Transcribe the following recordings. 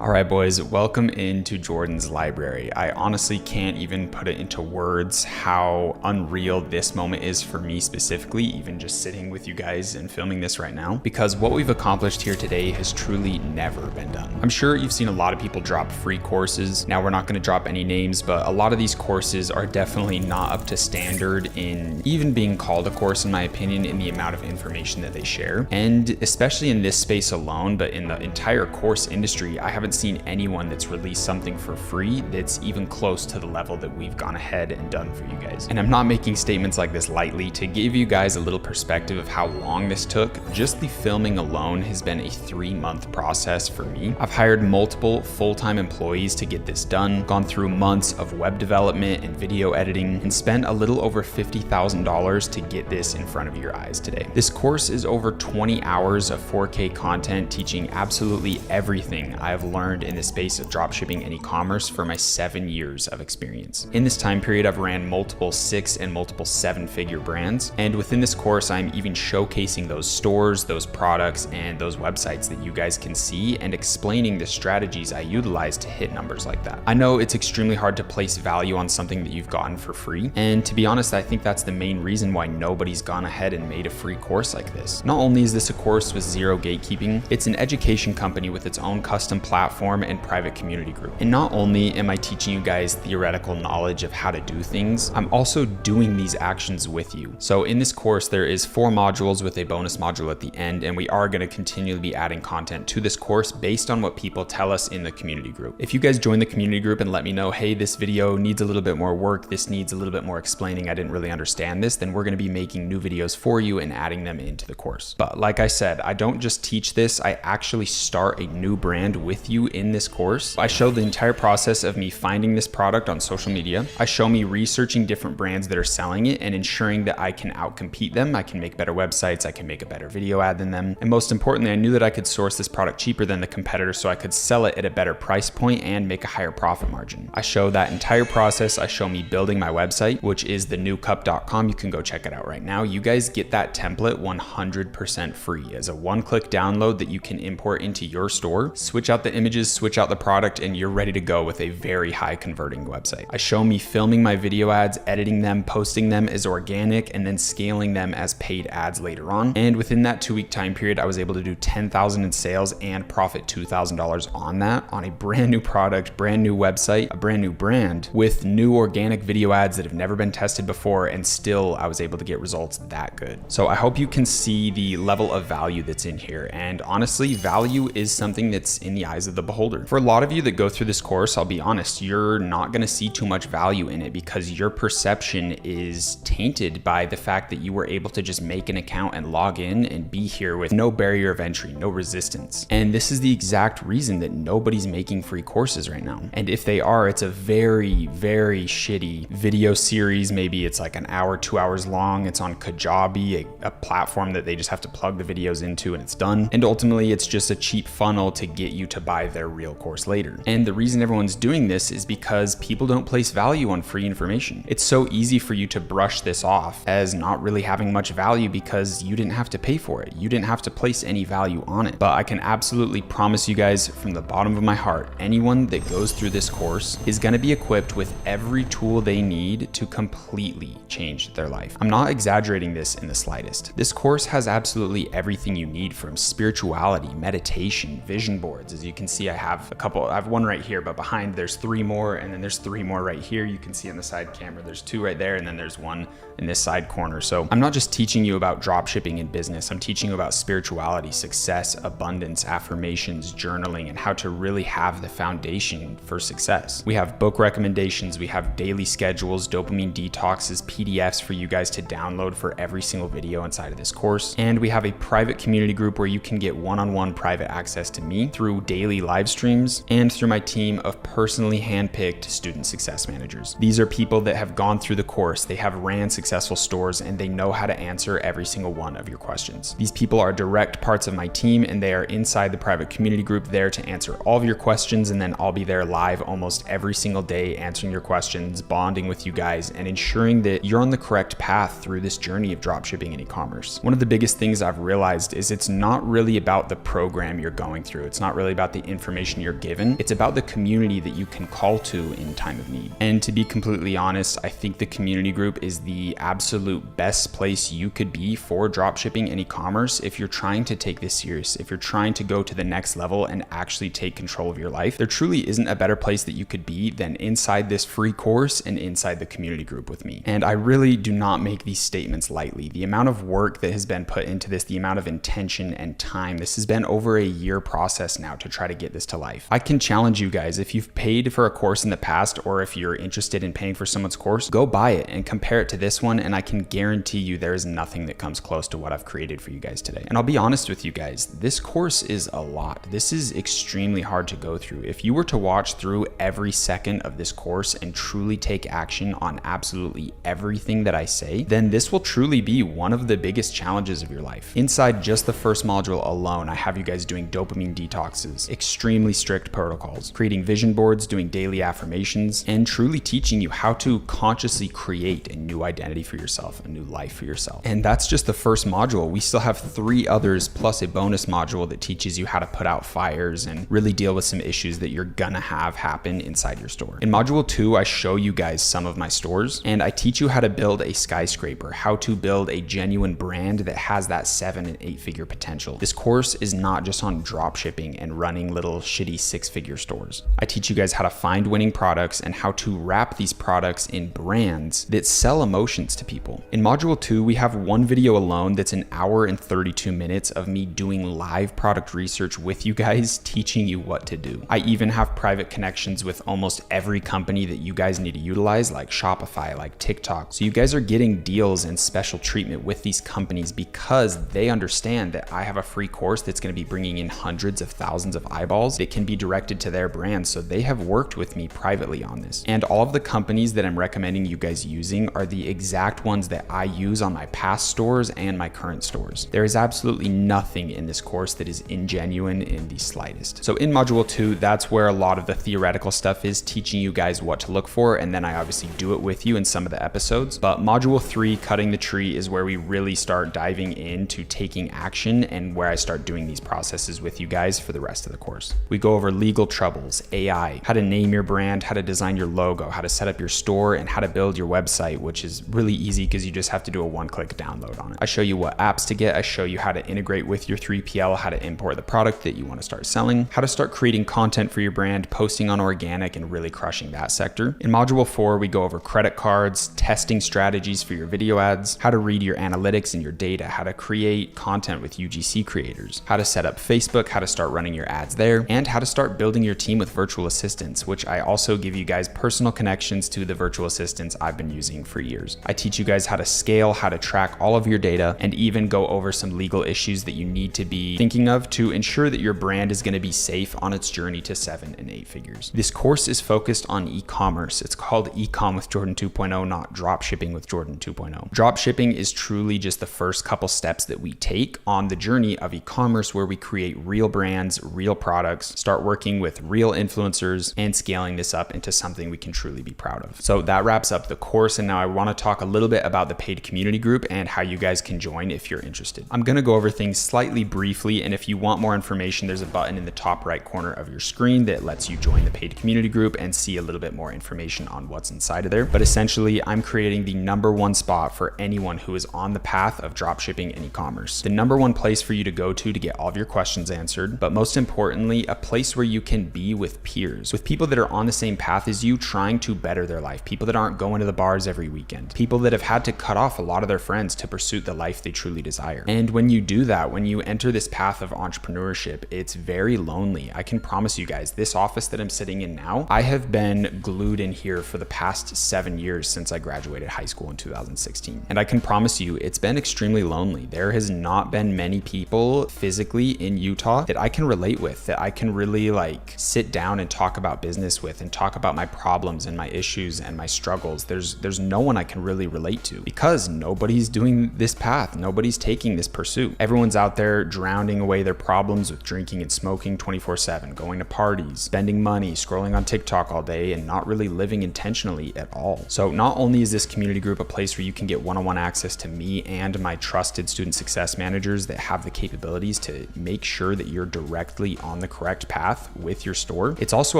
All right, boys, welcome into Jordan's library. I honestly can't even put it into words how unreal this moment is for me specifically, even just sitting with you guys and filming this right now, because what we've accomplished here today has truly never been done. I'm sure you've seen a lot of people drop free courses. Now, we're not going to drop any names, but a lot of these courses are definitely not up to standard in even being called a course, in my opinion, in the amount of information that they share. And especially in this space alone, but in the entire course industry, I haven't seen anyone that's released something for free that's even close to the level that we've gone ahead and done for you guys. And I'm not making statements like this lightly. To give you guys a little perspective of how long this took, just the filming alone has been a 3-month process for me. I've hired multiple full-time employees to get this done, gone through months of web development and video editing, and spent a little over $50,000 to get this in front of your eyes today. This course is over 20 hours of 4K content teaching absolutely everything I have learned in the space of dropshipping and e-commerce for my 7 years of experience. In this time period, I've ran multiple 6 and multiple 7-figure brands. And within this course, I'm even showcasing those stores, those products, and those websites that you guys can see and explaining the strategies I utilize to hit numbers like that. I know it's extremely hard to place value on something that you've gotten for free. And to be honest, I think that's the main reason why nobody's gone ahead and made a free course like this. Not only is this a course with zero gatekeeping, it's an education company with its own custom platform and private community group. And not only am I teaching you guys theoretical knowledge of how to do things, I'm also doing these actions with you. So in this course, there is 4 modules with a bonus module at the end, and we are going to continually be adding content to this course based on what people tell us in the community group. If you guys join the community group and let me know, hey, this video needs a little bit more work, this needs a little bit more explaining, I didn't really understand this, then we're going to be making new videos for you and adding them into the course. But like I said, I don't just teach this, I actually start a new brand with you in this course. I show the entire process of me finding this product on social media. I show me researching different brands that are selling it and ensuring that I can outcompete them. I can make better websites, I can make a better video ad than them. And most importantly, I knew that I could source this product cheaper than the competitor so I could sell it at a better price point and make a higher profit margin. I show that entire process. I show me building my website, which is thenewcup.com. You can go check it out right now. You guys get that template 100% free as a one-click download that you can import into your store, switch out the images, switch out the product, and you're ready to go with a very high converting website. I show me filming my video ads, editing them, posting them as organic, and then scaling them as paid ads later on. And within that 2-week time period, I was able to do $10,000 in sales and profit $2,000 on that, on a brand new product, brand new website, a brand new brand with new organic video ads that have never been tested before, and still I was able to get results that good. So I hope you can see the level of value that's in here. And honestly, value is something that's in the eyes of the beholder. For a lot of you that go through this course, I'll be honest, you're not going to see too much value in it because your perception is tainted by the fact that you were able to just make an account and log in and be here with no barrier of entry, no resistance. And this is the exact reason that nobody's making free courses right now. And if they are, it's a very, very shitty video series. Maybe it's like an hour, 2 hours long. It's on Kajabi, a platform that they just have to plug the videos into and it's done. And ultimately, it's just a cheap funnel to get you to buy their real course later. And the reason everyone's doing this is because people don't place value on free information. It's so easy for you to brush this off as not really having much value because you didn't have to pay for it. You didn't have to place any value on it. But I can absolutely promise you guys from the bottom of my heart, anyone that goes through this course is going to be equipped with every tool they need to completely change their life. I'm not exaggerating this in the slightest. This course has absolutely everything you need, from spirituality, meditation, vision boards. As you can see, I have one right here, but behind there's 3 more, and then there's 3 more right here. You can see on the side camera, there's 2 right there, and then there's 1 in this side corner. So I'm not just teaching you about dropshipping and business. I'm teaching you about spirituality, success, abundance, affirmations, journaling, and how to really have the foundation for success. We have book recommendations. We have daily schedules, dopamine detoxes, PDFs for you guys to download for every single video inside of this course. And we have a private community group where you can get one-on-one private access to me through daily live streams and through my team of personally handpicked student success managers. These are people that have gone through the course. They have ran successful stores and they know how to answer every single one of your questions. These people are direct parts of my team and they are inside the private community group there to answer all of your questions, and then I'll be there live almost every single day answering your questions, bonding with you guys, and ensuring that you're on the correct path through this journey of dropshipping and e-commerce. One of the biggest things I've realized is it's not really about the program you're going through. It's not really about the information you're given. It's about the community that you can call to in time of need. And to be completely honest, I think the community group is the absolute best place you could be for dropshipping and e-commerce if you're trying to take this serious, if you're trying to go to the next level and actually take control of your life. There truly isn't a better place that you could be than inside this free course and inside the community group with me. And I really do not make these statements lightly. The amount of work that has been put into this, the amount of intention and time, this has been over a year process now to try to get this to life. I can challenge you guys, if you've paid for a course in the past, or if you're interested in paying for someone's course, go buy it and compare it to this one, and I can guarantee you there is nothing that comes close to what I've created for you guys today. And I'll be honest with you guys, this course is a lot. This is extremely hard to go through. If you were to watch through every second of this course and truly take action on absolutely everything that I say, then this will truly be one of the biggest challenges of your life. Inside just the first module alone, I have you guys doing dopamine detoxes, extremely strict protocols, creating vision boards, doing daily affirmations, and truly teaching you how to consciously create a new identity for yourself, a new life for yourself. And that's just the first module. We still have 3 others plus a bonus module that teaches you how to put out fires and really deal with some issues that you're gonna have happen inside your store. In module 2, I show you guys some of my stores, and I teach you how to build a skyscraper, how to build a genuine brand that has that 7 and 8 figure potential. This course is not just on drop shipping and running little shitty 6-figure stores. I teach you guys how to find winning products and how to wrap these products in brands that sell emotions to people. In module 2, we have one video alone that's an hour and 32 minutes of me doing live product research with you guys, teaching you what to do. I even have private connections with almost every company that you guys need to utilize, like Shopify, like TikTok. So you guys are getting deals and special treatment with these companies because they understand that I have a free course that's going to be bringing in hundreds of thousands of eyeballs that can be directed to their brand. So they have worked with me privately on this. And all of the companies that I'm recommending you guys using are the exact ones that I use on my past stores and my current stores. There is absolutely nothing in this course that is ingenuine in the slightest. So in module 2, that's where a lot of the theoretical stuff is, teaching you guys what to look for, and then I obviously do it with you in some of the episodes. But module 3, cutting the tree, is where we really start diving into taking action and where I start doing these processes with you guys for the rest of the course. We go over legal troubles, AI, how to name your brand, how to design your logo, how to set up your store, and how to build your website, which is really easy because you just have to do a one-click download on it. I show you what apps to get. I show you how to integrate with your 3PL, how to import the product that you want to start selling, how to start creating content for your brand, posting on organic, and really crushing that sector. In module 4, we go over credit cards, testing strategies for your video ads, how to read your analytics and your data, how to create content with UGC creators, how to set up Facebook, how to start running your ads there, and how to start building your team with virtual assistants, which I also give you guys personal connections to the virtual assistants I've been using for years. I teach you guys how to scale, how to track all of your data, and even go over some legal issues that you need to be thinking of to ensure that your brand is going to be safe on its journey to 7 and 8 figures. This course is focused on e-commerce. It's called Ecom with Jordan 2.0, not drop shipping with Jordan 2.0. Drop shipping is truly just the first couple steps that we take on the journey of e-commerce, where we create real brands, real products, start working with real influencers, and scaling this up into something we can truly be proud of. So that wraps up the course, and now I want to talk a little bit about the paid community group and how you guys can join if you're interested. I'm going to go over things slightly briefly, and if you want more information, there's a button in the top right corner of your screen that lets you join the paid community group and see a little bit more information on what's inside of there. But essentially, I'm creating the #1 spot for anyone who is on the path of dropshipping and e-commerce. The #1 place for you to go to get all of your questions answered, but most importantly, a place where you can be with peers, with people that are on the same path as you, trying to better their life, people that aren't going to the bars every weekend, people that have had to cut off a lot of their friends to pursue the life they truly desire. And when you do that, when you enter this path of entrepreneurship, it's very lonely. I can promise you guys, this office that I'm sitting in now, I have been glued in here for the past 7 years since I graduated high school in 2016. And I can promise you, it's been extremely lonely. There has not been many people physically in Utah that I can relate with, that I can really like sit down and talk about business with and talk about my problems and my issues and my struggles. There's no one I can really relate to because nobody's doing this path. Nobody's taking this pursuit. Everyone's out there drowning away their problems with drinking and smoking 24/7, going to parties, spending money, scrolling on TikTok all day, and not really living intentionally at all. So not only is this community group a place where you can get one-on-one access to me and my trusted student success managers that have the capabilities to make sure that you're directly on on the correct path with your store, it's also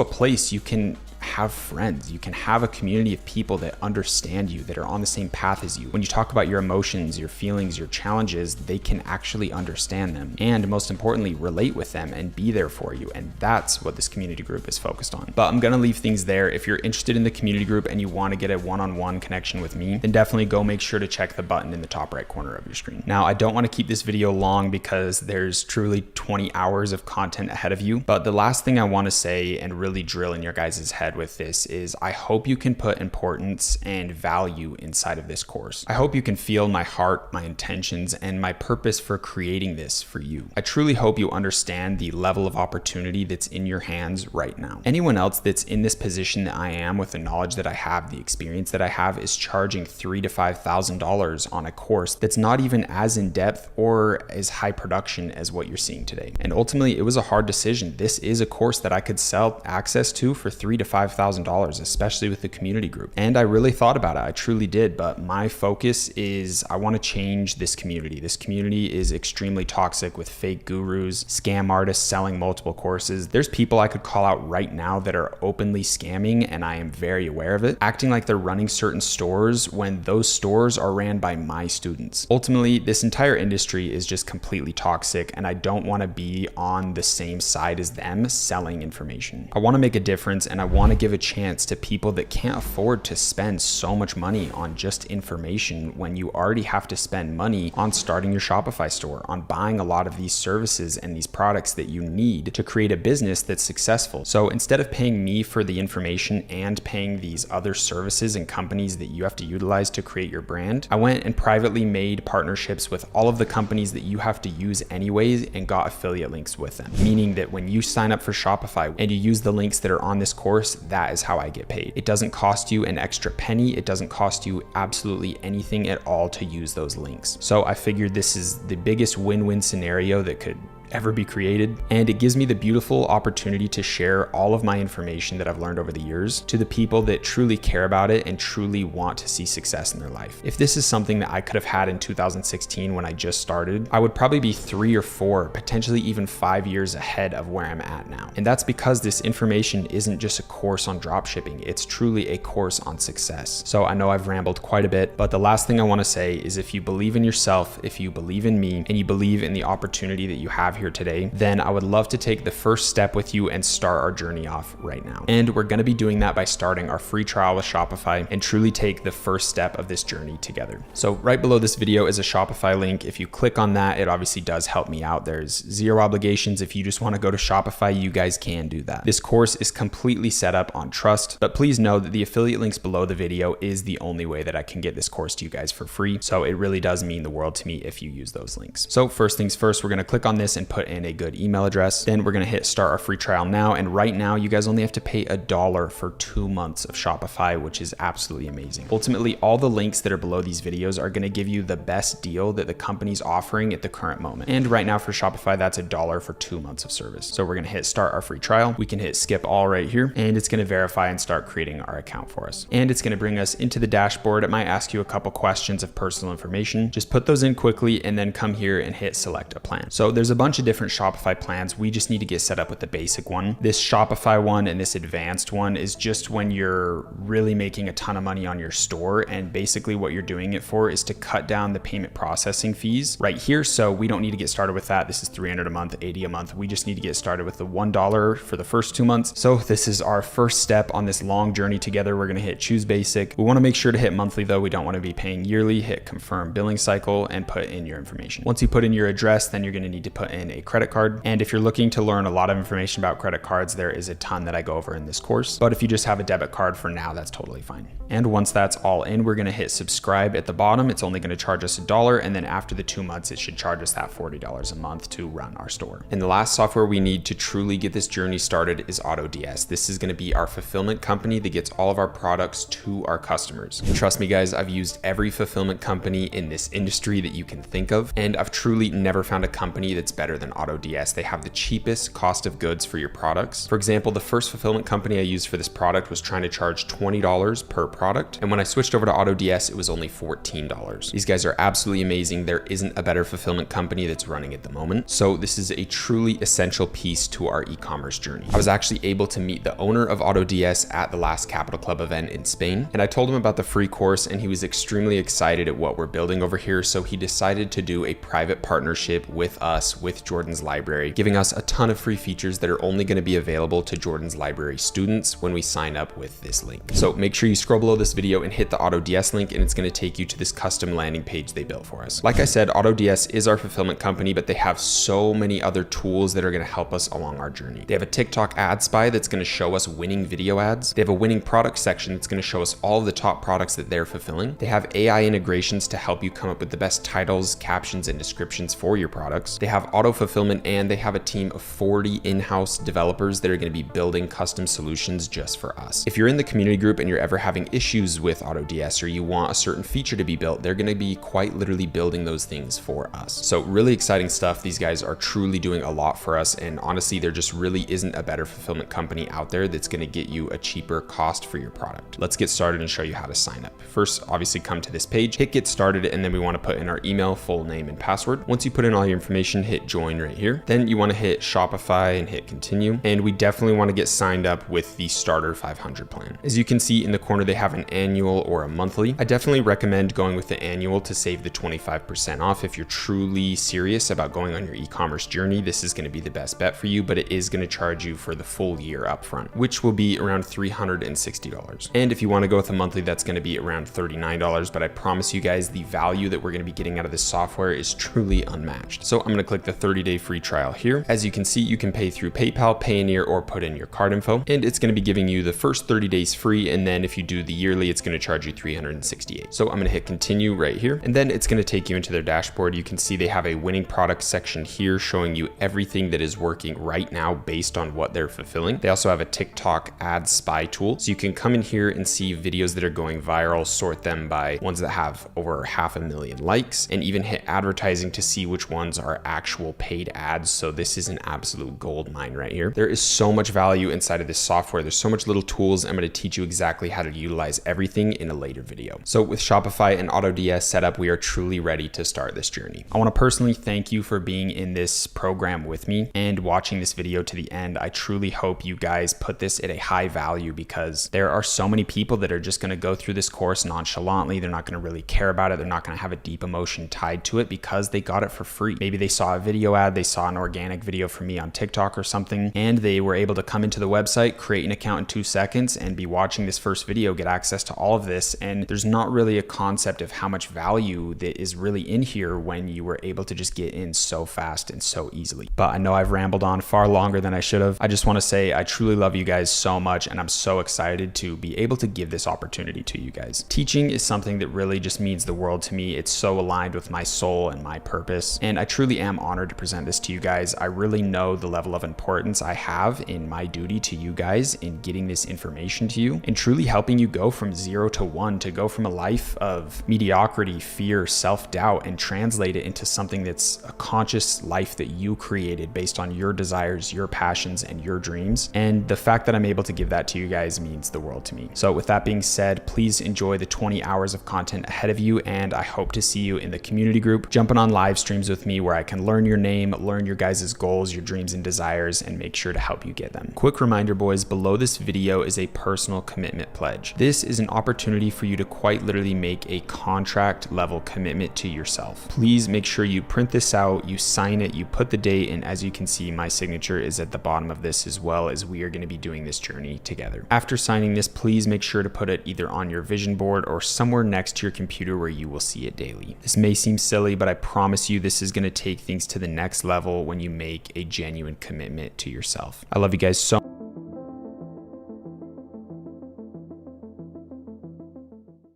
a place you can have friends. You can have a community of people that understand you, that are on the same path as you. When you talk about your emotions, your feelings, your challenges, they can actually understand them, and most importantly, relate with them and be there for you. And that's what this community group is focused on. But I'm gonna leave things there. If you're interested in the community group and you want to get a one-on-one connection with me, then definitely go make sure to check the button in the top right corner of your screen. Now, I don't want to keep this video long because there's truly 20 hours of content ahead of you. But the last thing I want to say and really drill in your guys' head with this is I hope you can put importance and value inside of this course. I hope you can feel my heart, my intentions, and my purpose for creating this for you. I truly hope you understand the level of opportunity that's in your hands right now. Anyone else that's in this position that I am, with the knowledge that I have, the experience that I have, is charging $3,000 to $5,000 on a course that's not even as in depth or as high production as what you're seeing today. And ultimately, it was a hard decision. This is a course that I could sell access to for $3,000 to $5,000, especially with the community group. And I really thought about it. I truly did. But my focus is I want to change this community. This community is extremely toxic with fake gurus, scam artists selling multiple courses. There's people I could call out right now that are openly scamming, and I am very aware of it, acting like they're running certain stores when those stores are ran by my students. Ultimately, this entire industry is just completely toxic, and I don't want to be on the same side as them selling information. I want to make a difference, and I want to give a chance to people that can't afford to spend so much money on just information when you already have to spend money on starting your Shopify store, on buying a lot of these services and these products that you need to create a business that's successful. So instead of paying me for the information and paying these other services and companies that you have to utilize to create your brand, I went and privately made partnerships with all of the companies that you have to use anyways and got affiliate links with them. Meaning that when you sign up for Shopify and you use the links that are on this course, that is how I get paid. It doesn't cost you an extra penny. It doesn't cost you absolutely anything at all to use those links. So I figured this is the biggest win-win scenario that could ever be created, and it gives me the beautiful opportunity to share all of my information that I've learned over the years to the people that truly care about it and truly want to see success in their life. If this is something that I could have had in 2016 when I just started, I would probably be 3 or 4, potentially even 5 years ahead of where I'm at now. And that's because this information isn't just a course on dropshipping, it's truly a course on success. So I know I've rambled quite a bit, but the last thing I want to say is if you believe in yourself, if you believe in me, and you believe in the opportunity that you have here today, then I would love to take the first step with you and start our journey off right now. And we're going to be doing that by starting our free trial with Shopify and truly take the first step of this journey together. So right below this video is a Shopify link. If you click on that, it obviously does help me out. There's zero obligations. If you just want to go to Shopify, you guys can do that. This course is completely set up on trust, but please know that the affiliate links below the video is the only way that I can get this course to you guys for free. So it really does mean the world to me if you use those links. So first things first, we're going to click on this and put in a good email address. Then we're going to hit start our free trial now. And right now you guys only have to pay $1 for 2 months of Shopify, which is absolutely amazing. Ultimately, all the links that are below these videos are going to give you the best deal that the company's offering at the current moment. And right now for Shopify, that's $1 for 2 months of service. So we're going to hit start our free trial. We can hit skip all right here, and it's going to verify and start creating our account for us. And it's going to bring us into the dashboard. It might ask you a couple questions of personal information. Just put those in quickly and then come here and hit select a plan. So there's a bunch of different Shopify plans. We just need to get set up with the basic one. This Shopify one and this advanced one is just when you're really making a ton of money on your store, and basically what you're doing it for is to cut down the payment processing fees right here. So we don't need to get started with that. This is $300 a month, $80 a month. We just need to get started with the $1 for the first 2 months. So this is our first step on this long journey together. We're going to hit choose basic. We want to make sure to hit monthly though. We don't want to be paying yearly. Hit confirm billing cycle and put in your information. Once you put in your address, then you're going to need to put in a credit card. And if you're looking to learn a lot of information about credit cards, there is a ton that I go over in this course. But if you just have a debit card for now, that's totally fine. And once that's all in, we're going to hit subscribe at the bottom. It's only going to charge us $1. And then after the 2 months, it should charge us that $40 a month to run our store. And the last software we need to truly get this journey started is AutoDS. This is going to be our fulfillment company that gets all of our products to our customers. And trust me guys, I've used every fulfillment company in this industry that you can think of, and I've truly never found a company that's better than AutoDS. They have the cheapest cost of goods for your products. For example, the first fulfillment company I used for this product was trying to charge $20 per product. And when I switched over to AutoDS, it was only $14. These guys are absolutely amazing. There isn't a better fulfillment company that's running at the moment. So this is a truly essential piece to our e-commerce journey. I was actually able to meet the owner of AutoDS at the last Capital Club event in Spain. And I told him about the free course and he was extremely excited at what we're building over here. So he decided to do a private partnership with us, with Jordan's Library, giving us a ton of free features that are only going to be available to Jordan's Library students when we sign up with this link. So make sure you scroll below this video and hit the AutoDS link, and it's going to take you to this custom landing page they built for us. Like I said, AutoDS is our fulfillment company, but they have so many other tools that are going to help us along our journey. They have a TikTok ad spy that's going to show us winning video ads. They have a winning product section that's going to show us all of the top products that they're fulfilling. They have AI integrations to help you come up with the best titles, captions, and descriptions for your products. They have auto fulfillment, and they have a team of 40 in-house developers that are going to be building custom solutions just for us. If you're in the community group and you're ever having issues with AutoDS or you want a certain feature to be built, they're going to be quite literally building those things for us. So really exciting stuff. These guys are truly doing a lot for us, and honestly, there just really isn't a better fulfillment company out there that's going to get you a cheaper cost for your product. Let's get started and show you how to sign up. First, obviously come to this page, hit get started, and then we want to put in our email, full name, and password. Once you put in all your information, hit join right here. Then you want to hit Shopify and hit continue. And we definitely want to get signed up with the starter 500 plan. As you can see in the corner, they have an annual or a monthly. I definitely recommend going with the annual to save the 25% off. If you're truly serious about going on your e-commerce journey, this is going to be the best bet for you, but it is going to charge you for the full year upfront, which will be around $360. And if you want to go with a monthly, that's going to be around $39. But I promise you guys, the value that we're going to be getting out of this software is truly unmatched. So I'm going to click the 30-day free trial here. As you can see, you can pay through PayPal, Payoneer, or put in your card info, and it's going to be giving you the first 30 days free. And then if you do the yearly, it's going to charge you $368. So I'm going to hit continue right here, and then it's going to take you into their dashboard. You can see they have a winning product section here showing you everything that is working right now based on what they're fulfilling. They also have a TikTok ad spy tool, so you can come in here and see videos that are going viral, sort them by ones that have over 500,000 likes, and even hit advertising to see which ones are actual paid ads. So this is an absolute gold mine right here. There is so much value inside of this software. There's so much little tools. I'm going to teach you exactly how to utilize everything in a later video. So with Shopify and AutoDS set up, we are truly ready to start this journey. I want to personally thank you for being in this program with me and watching this video to the end. I truly hope you guys put this at a high value, because there are so many people that are just going to go through this course nonchalantly. They're not going to really care about it. They're not going to have a deep emotion tied to it because they got it for free. Maybe they saw a video ad, they saw an organic video from me on TikTok or something, and they were able to come into the website, create an account in 2 seconds, and be watching this first video, get access to all of this. And there's not really a concept of how much value that is really in here when you were able to just get in so fast and so easily. But I know I've rambled on far longer than I should have. I just want to say I truly love you guys so much, and I'm so excited to be able to give this opportunity to you guys. Teaching is something that really just means the world to me. It's so aligned with my soul and my purpose, and I truly am honored to present this to you guys. I really know the level of importance I have in my duty to you guys in getting this information to you and truly helping you go from 0 to 1, to go from a life of mediocrity, fear, self-doubt, and translate it into something that's a conscious life that you created based on your desires, your passions, and your dreams. And the fact that I'm able to give that to you guys means the world to me. So with that being said, please enjoy the 20 hours of content ahead of you, and I hope to see you in the community group, jumping on live streams with me where I can learn your name, learn your guys' goals, your dreams and desires, and make sure to help you get them. Quick reminder, boys, below this video is a personal commitment pledge. This is an opportunity for you to quite literally make a contract level commitment to yourself. Please make sure you print this out, you sign it, you put the date, and as you can see, my signature is at the bottom of this, as well as we are going to be doing this journey together. After signing this, please make sure to put it either on your vision board or somewhere next to your computer where you will see it daily. This may seem silly, but I promise you this is going to take things to the next level when you make a genuine commitment to yourself. I love you guys so much.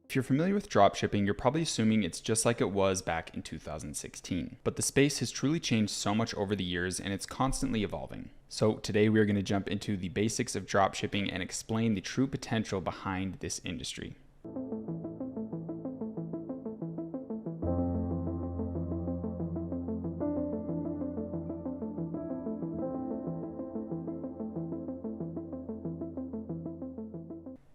If you're familiar with dropshipping, you're probably assuming it's just like it was back in 2016. But the space has truly changed so much over the years, and it's constantly evolving. So today we are going to jump into the basics of dropshipping and explain the true potential behind this industry.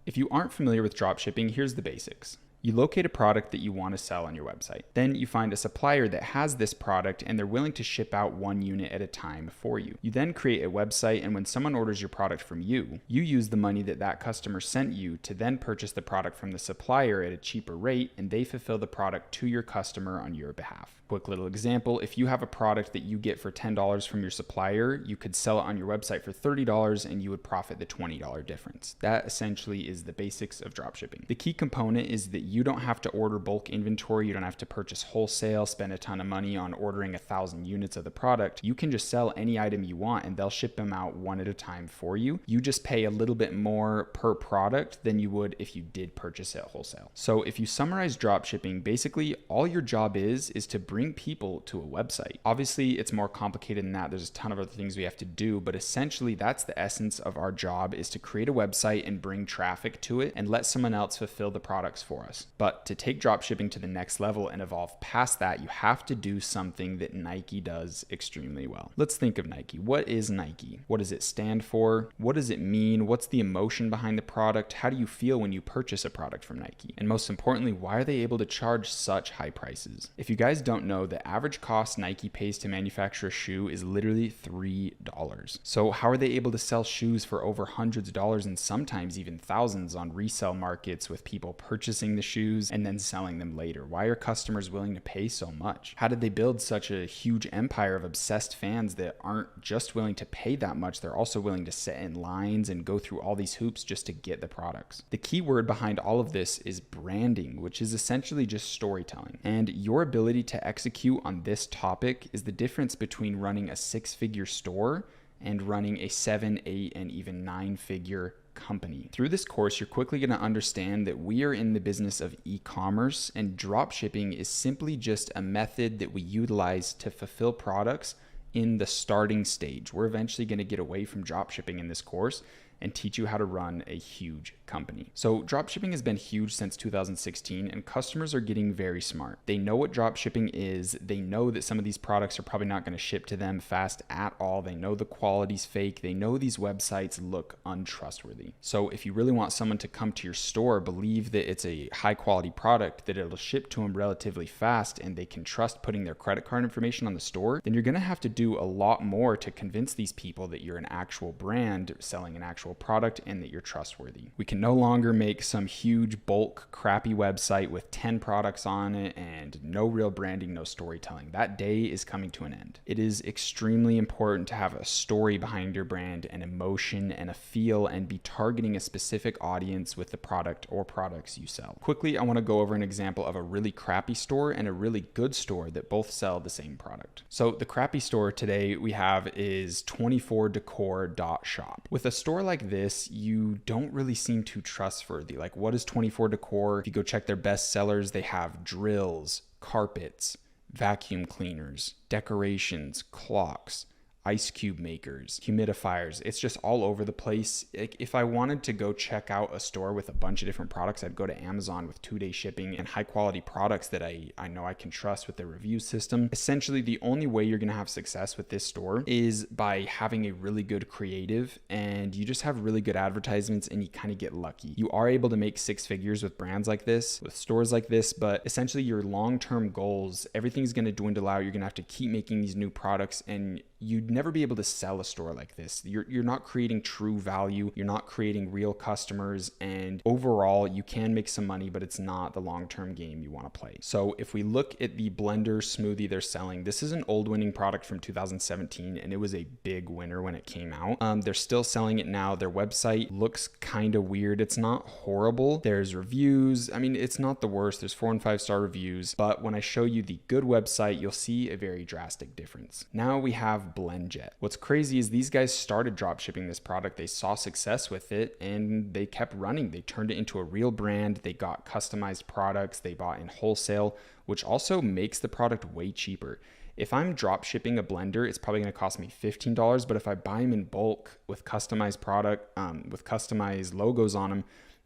If you aren't familiar with dropshipping, here's the basics. You locate a product that you want to sell on your website. Then you find a supplier that has this product and they're willing to ship out one unit at a time for you. You then create a website, and when someone orders your product from you, you use the money that that customer sent you to then purchase the product from the supplier at a cheaper rate, and they fulfill the product to your customer on your behalf. Quick little example, if you have a product that you get for $10 from your supplier, you could sell it on your website for $30 and you would profit the $20 difference. That essentially is the basics of dropshipping. The key component is that you don't have to order bulk inventory, you don't have to purchase wholesale, spend a ton of money on ordering 1,000 units of the product. You can just sell any item you want and they'll ship them out one at a time for you. You just pay a little bit more per product than you would if you did purchase it wholesale. So if you summarize dropshipping, basically all your job is to bring people to a website. Obviously, it's more complicated than that. There's a ton of other things we have to do, but essentially that's the essence of our job, is to create a website and bring traffic to it and let someone else fulfill the products for us. But to take dropshipping to the next level and evolve past that, you have to do something that Nike does extremely well. Let's think of Nike. What is Nike? What does it stand for? What does it mean? What's the emotion behind the product? How do you feel when you purchase a product from Nike? And most importantly, why are they able to charge such high prices? If you guys don't know, the average cost Nike pays to manufacture a shoe is literally $3. So how are they able to sell shoes for over hundreds of dollars and sometimes even thousands on resale markets with people purchasing the shoes and then selling them later? Why are customers willing to pay so much? How did they build such a huge empire of obsessed fans that aren't just willing to pay that much, they're also willing to sit in lines and go through all these hoops just to get the products? The key word behind all of this is branding, which is essentially just storytelling. And your ability to execute on this topic is the difference between running a 6-figure store and running a 7, 8, and even 9-figure company. Through this course, you're quickly going to understand that we are in the business of e-commerce, and dropshipping is simply just a method that we utilize to fulfill products in the starting stage. We're eventually going to get away from dropshipping in this course and teach you how to run a huge company. So dropshipping has been huge since 2016, and customers are getting very smart. They know what dropshipping is. They know that some of these products are probably not going to ship to them fast at all. They know the quality's fake. They know these websites look untrustworthy. So if you really want someone to come to your store, believe that it's a high quality product, that it'll ship to them relatively fast, and they can trust putting their credit card information on the store, then you're going to have to do a lot more to convince these people that you're an actual brand selling an actual product and that you're trustworthy. We can no longer make some huge bulk crappy website with 10 products on it and no real branding, no storytelling. That day is coming to an end. It is extremely important to have a story behind your brand, an emotion and a feel, and be targeting a specific audience with the product or products you sell. Quickly, I want to go over an example of a really crappy store and a really good store that both sell the same product. So the crappy store today we have is 24decor.shop. With a store like this, you don't really seem too trustworthy. Like, what is 24Decor? If you go check their best sellers, they have drills, carpets, vacuum cleaners, decorations, clocks, ice cube makers, humidifiers. It's just all over the place. Like, if I wanted to go check out a store with a bunch of different products, I'd go to Amazon with 2-day shipping and high quality products that I know I can trust with their review system. Essentially, the only way you're going to have success with this store is by having a really good creative, and you just have really good advertisements and you kind of get lucky. You are able to make 6 figures with brands like this, with stores like this, but essentially your long-term goals, everything's going to dwindle out. You're going to have to keep making these new products, and you'd never be able to sell a store like this. You're not creating true value. You're not creating real customers. And overall, you can make some money, but it's not the long-term game you want to play. So if we look at the blender smoothie they're selling, this is an old winning product from 2017, and it was a big winner when it came out. They're still selling it now. Their website looks kind of weird. It's not horrible. There's reviews. I mean, it's not the worst. There's 4 and 5 star reviews, but when I show you the good website, you'll see a very drastic difference. Now we have BlendJet. What's crazy is these guys started dropshipping this product. They saw success with it and they kept running. They turned it into a real brand. They got customized products. They bought in wholesale, which also makes the product way cheaper. If I'm drop shipping a blender, it's probably going to cost me $15, but if I buy them in bulk with customized product, with customized logos on them,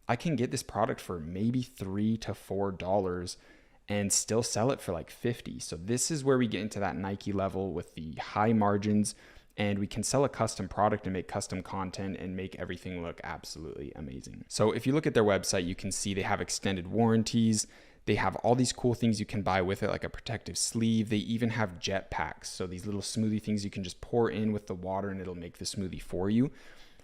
I can get this product for maybe $3 to $4 and still sell it for like $50. So this is where we get into that Nike level with the high margins. And we can sell a custom product and make custom content and make everything look absolutely amazing. So if you look at their website, you can see they have extended warranties. They have all these cool things you can buy with it, like a protective sleeve. They even have jet packs. So these little smoothie things you can just pour in with the water and it'll make the smoothie for you.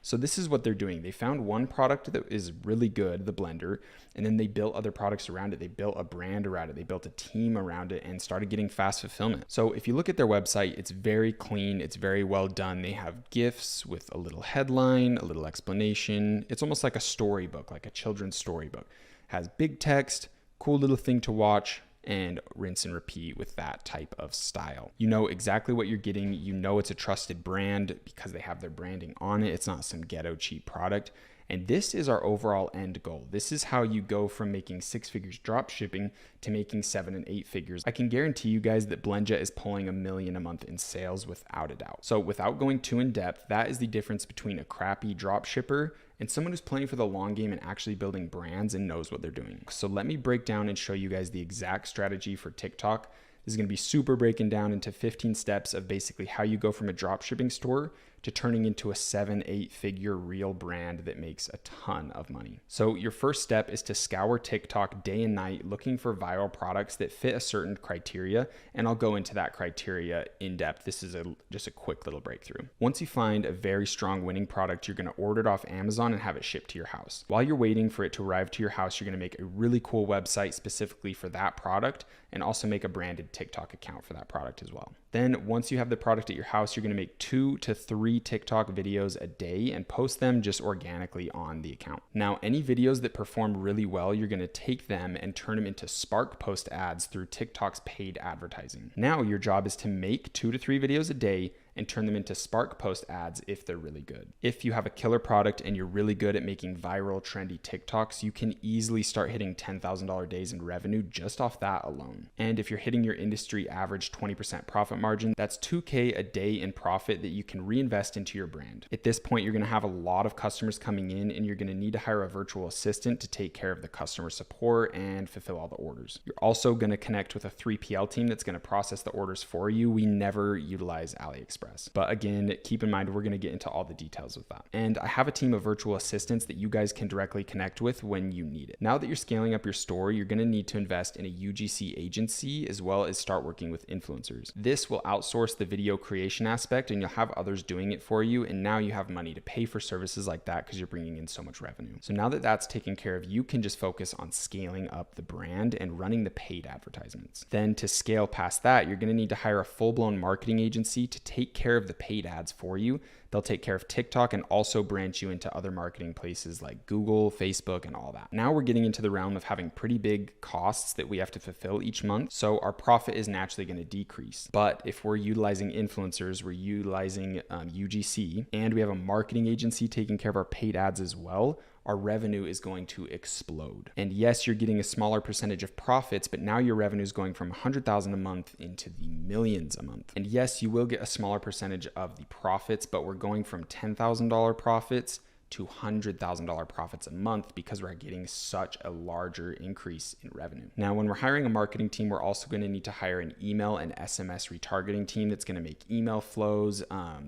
So this is what they're doing. They found one product that is really good, the blender, and then they built other products around it. They built a brand around it. They built a team around it and started getting fast fulfillment. So if you look at their website, it's very clean. It's very well done. They have GIFs with a little headline, a little explanation. It's almost like a storybook, like a children's storybook. It has big text, cool little thing to watch, and rinse and repeat with that type of style. You know exactly what you're getting. You know it's a trusted brand because they have their branding on it. It's not some ghetto cheap product. And this is our overall end goal. This is how you go from making 6 figures drop shipping to making 7 and 8 figures. I can guarantee you guys that Blendjet is pulling $1 million a month in sales without a doubt. So without going too in depth, that is the difference between a crappy drop shipper and someone who's playing for the long game and actually building brands and knows what they're doing. So let me break down and show you guys the exact strategy for TikTok. This is going to be super breaking down into 15 steps of basically how you go from a drop shipping store to turning into a 7-8 figure real brand that makes a ton of money. So your first step is to scour TikTok day and night looking for viral products that fit a certain criteria, and I'll go into that criteria in depth. This is just a quick little breakthrough. Once you find a very strong winning product, you're going to order it off Amazon and have it shipped to your house. While you're waiting for it to arrive to your house, you're going to make a really cool website specifically for that product and also make a branded TikTok account for that product as well. Then once you have the product at your house, you're going to make 2 to 3 TikTok videos a day and post them just organically on the account. Now, any videos that perform really well, you're going to take them and turn them into Spark Post ads through TikTok's paid advertising. Now your job is to make 2 to 3 videos a day and turn them into Spark Post ads if they're really good. If you have a killer product and you're really good at making viral, trendy TikToks, you can easily start hitting $10,000 days in revenue just off that alone. And if you're hitting your industry average 20% profit margin, that's $2K a day in profit that you can reinvest into your brand. At this point, you're going to have a lot of customers coming in and you're going to need to hire a virtual assistant to take care of the customer support and fulfill all the orders. You're also going to connect with a 3PL team that's going to process the orders for you. We never utilize AliExpress. But again, keep in mind, we're going to get into all the details with that. And I have a team of virtual assistants that you guys can directly connect with when you need it. Now that you're scaling up your store, you're going to need to invest in a UGC agency as well as start working with influencers. This will outsource the video creation aspect and you'll have others doing it for you. And now you have money to pay for services like that because you're bringing in so much revenue. So now that that's taken care of, you can just focus on scaling up the brand and running the paid advertisements. Then to scale past that, you're going to need to hire a full-blown marketing agency to take care of the paid ads for you. They'll take care of TikTok and also branch you into other marketing places like Google, Facebook, and all that. Now we're getting into the realm of having pretty big costs that we have to fulfill each month. So our profit is naturally going to decrease. But if we're utilizing influencers, we're utilizing UGC, and we have a marketing agency taking care of our paid ads as well, our revenue is going to explode. And yes, you're getting a smaller percentage of profits, but now your revenue is going from 100,000 a month into the millions a month. And yes, you will get a smaller percentage of the profits, but we're going from $10,000 profits to $100,000 profits a month because we're getting such a larger increase in revenue. Now, when we're hiring a marketing team, we're also going to need to hire an email and SMS retargeting team that's going to make email flows,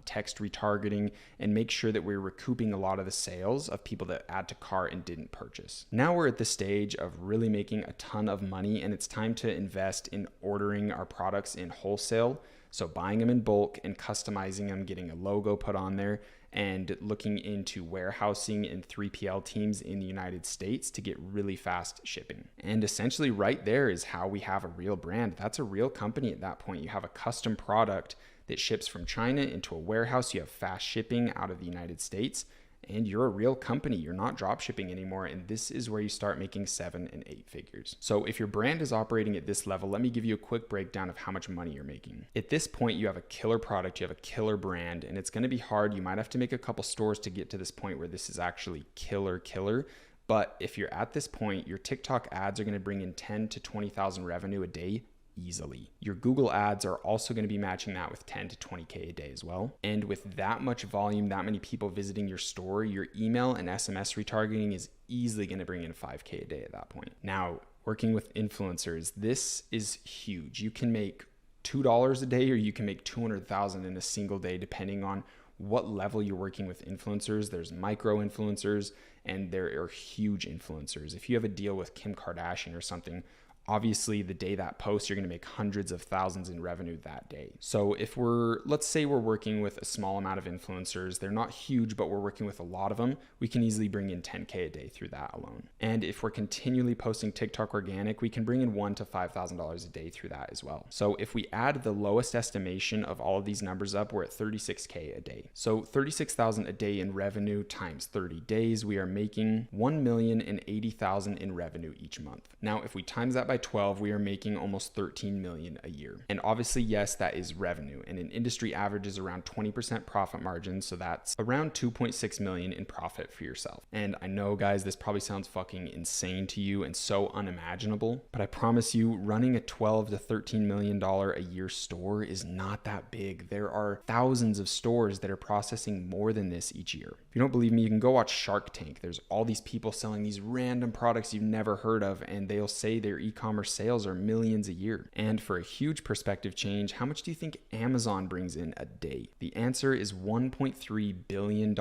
text retargeting, and make sure that we're recouping a lot of the sales of people that add to cart and didn't purchase. Now we're at the stage of really making a ton of money, and it's time to invest in ordering our products in wholesale. So buying them in bulk and customizing them, getting a logo put on there, and looking into warehousing and 3PL teams in the United States to get really fast shipping. And essentially right there is how we have a real brand. That's a real company at that point. You have a custom product that ships from China into a warehouse. You have fast shipping out of the United States. And you're a real company. You're not drop shipping anymore. And this is where you start making 7 and 8 figures. So if your brand is operating at this level, let me give you a quick breakdown of how much money you're making. At this point, you have a killer product, you have a killer brand, and it's going to be hard. You might have to make a couple stores to get to this point where this is actually killer. But if you're at this point, your TikTok ads are going to bring in 10 to 20,000 revenue a day easily. Your Google ads are also going to be matching that with 10 to 20K a day as well. And with that much volume, that many people visiting your store, your email and SMS retargeting is easily going to bring in 5K a day at that point. Now, working with influencers, this is huge. You can make $2 a day, or you can make 200,000 in a single day, depending on what level you're working with influencers. There's micro influencers and there are huge influencers. If you have a deal with Kim Kardashian or something, obviously the day that posts, you're going to make hundreds of thousands in revenue that day. So if let's say we're working with a small amount of influencers, they're not huge, but we're working with a lot of them, we can easily bring in 10K a day through that alone. And if we're continually posting TikTok organic, we can bring in $1,000 to $5,000 a day through that as well. So if we add the lowest estimation of all of these numbers up, we're at 36K a day. So 36,000 a day in revenue times 30 days, we are making 1,080,000 in revenue each month. Now, if we times that by 12, we are making almost 13 million a year. And obviously, yes, that is revenue. And an industry average is around 20% profit margin. So that's around 2.6 million in profit for yourself. And I know, guys, this probably sounds fucking insane to you and so unimaginable, but I promise you, running a $12 to $13 million a year store is not that big. There are thousands of stores that are processing more than this each year. If you don't believe me, you can go watch Shark Tank. There's all these people selling these random products you've never heard of, and they'll say their e-commerce sales are millions a year. And for a huge perspective change, how much do you think Amazon brings in a day? The answer is $1.3 billion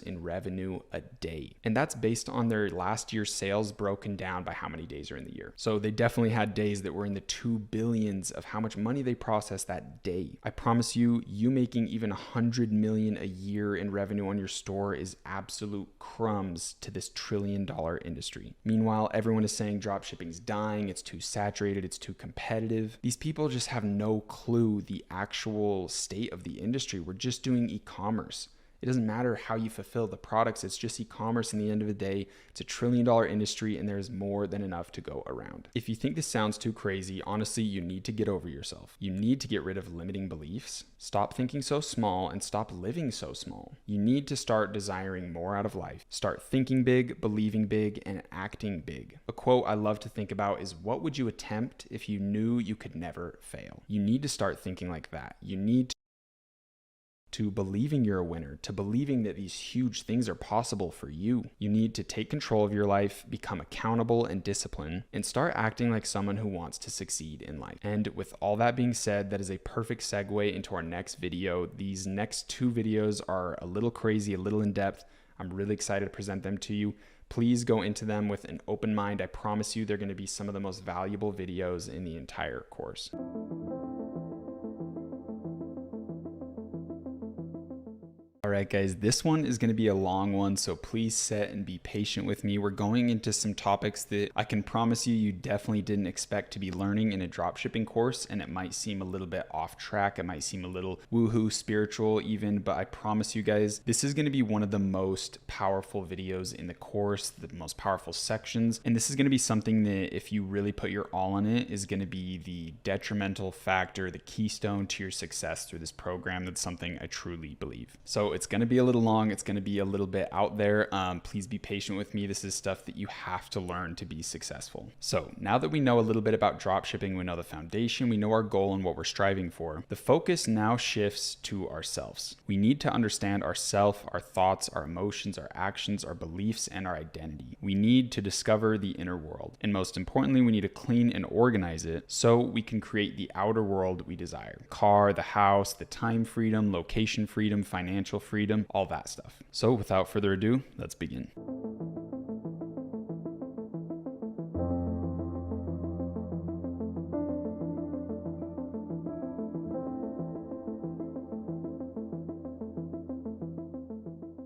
in revenue a day. And that's based on their last year's sales broken down by how many days are in the year. So they definitely had days that were in the 2 billions of how much money they processed that day. I promise you, you making even 100 million a year in revenue on your store is absolute crumbs to this $1 trillion industry. Meanwhile, everyone is saying dropshipping's dying, it's too saturated, it's too competitive. These people just have no clue the actual state of the industry. We're just doing e-commerce. It doesn't matter how you fulfill the products, it's just e-commerce. In the end of the day, it's a $1 trillion industry and there's more than enough to go around. If you think this sounds too crazy, honestly, you need to get over yourself. You need to get rid of limiting beliefs, stop thinking so small, and stop living so small. You need to start desiring more out of life. Start thinking big, believing big, and acting big. A quote I love to think about is, what would you attempt if you knew you could never fail? You need to start thinking like that. You need to believing you're a winner, to believing that these huge things are possible for you. You need to take control of your life, become accountable and disciplined, and start acting like someone who wants to succeed in life. And with all that being said, that is a perfect segue into our next video. These next 2 videos are a little crazy, a little in depth. I'm really excited to present them to you. Please go into them with an open mind. I promise you they're going to be some of the most valuable videos in the entire course. All right, guys, this one is going to be a long one, so please sit and be patient with me. We're going into some topics that I can promise you definitely didn't expect to be learning in a dropshipping course, and it might seem a little bit off track. It might seem a little woohoo spiritual even, but I promise you guys, this is going to be one of the most powerful videos in the course, the most powerful sections, and this is going to be something that if you really put your all in it is going to be the detrimental factor, the keystone to your success through this program. That's something I truly believe. So it's going to be a little long. It's going to be a little bit out there. Please be patient with me. This is stuff that you have to learn to be successful. So now that we know a little bit about dropshipping, we know the foundation, we know our goal and what we're striving for, the focus now shifts to ourselves. We need to understand ourself, our thoughts, our emotions, our actions, our beliefs, and our identity. We need to discover the inner world. And most importantly, we need to clean and organize it so we can create the outer world we desire. The car, the house, the time freedom, location freedom, financial freedom, all that stuff. So without further ado, let's begin.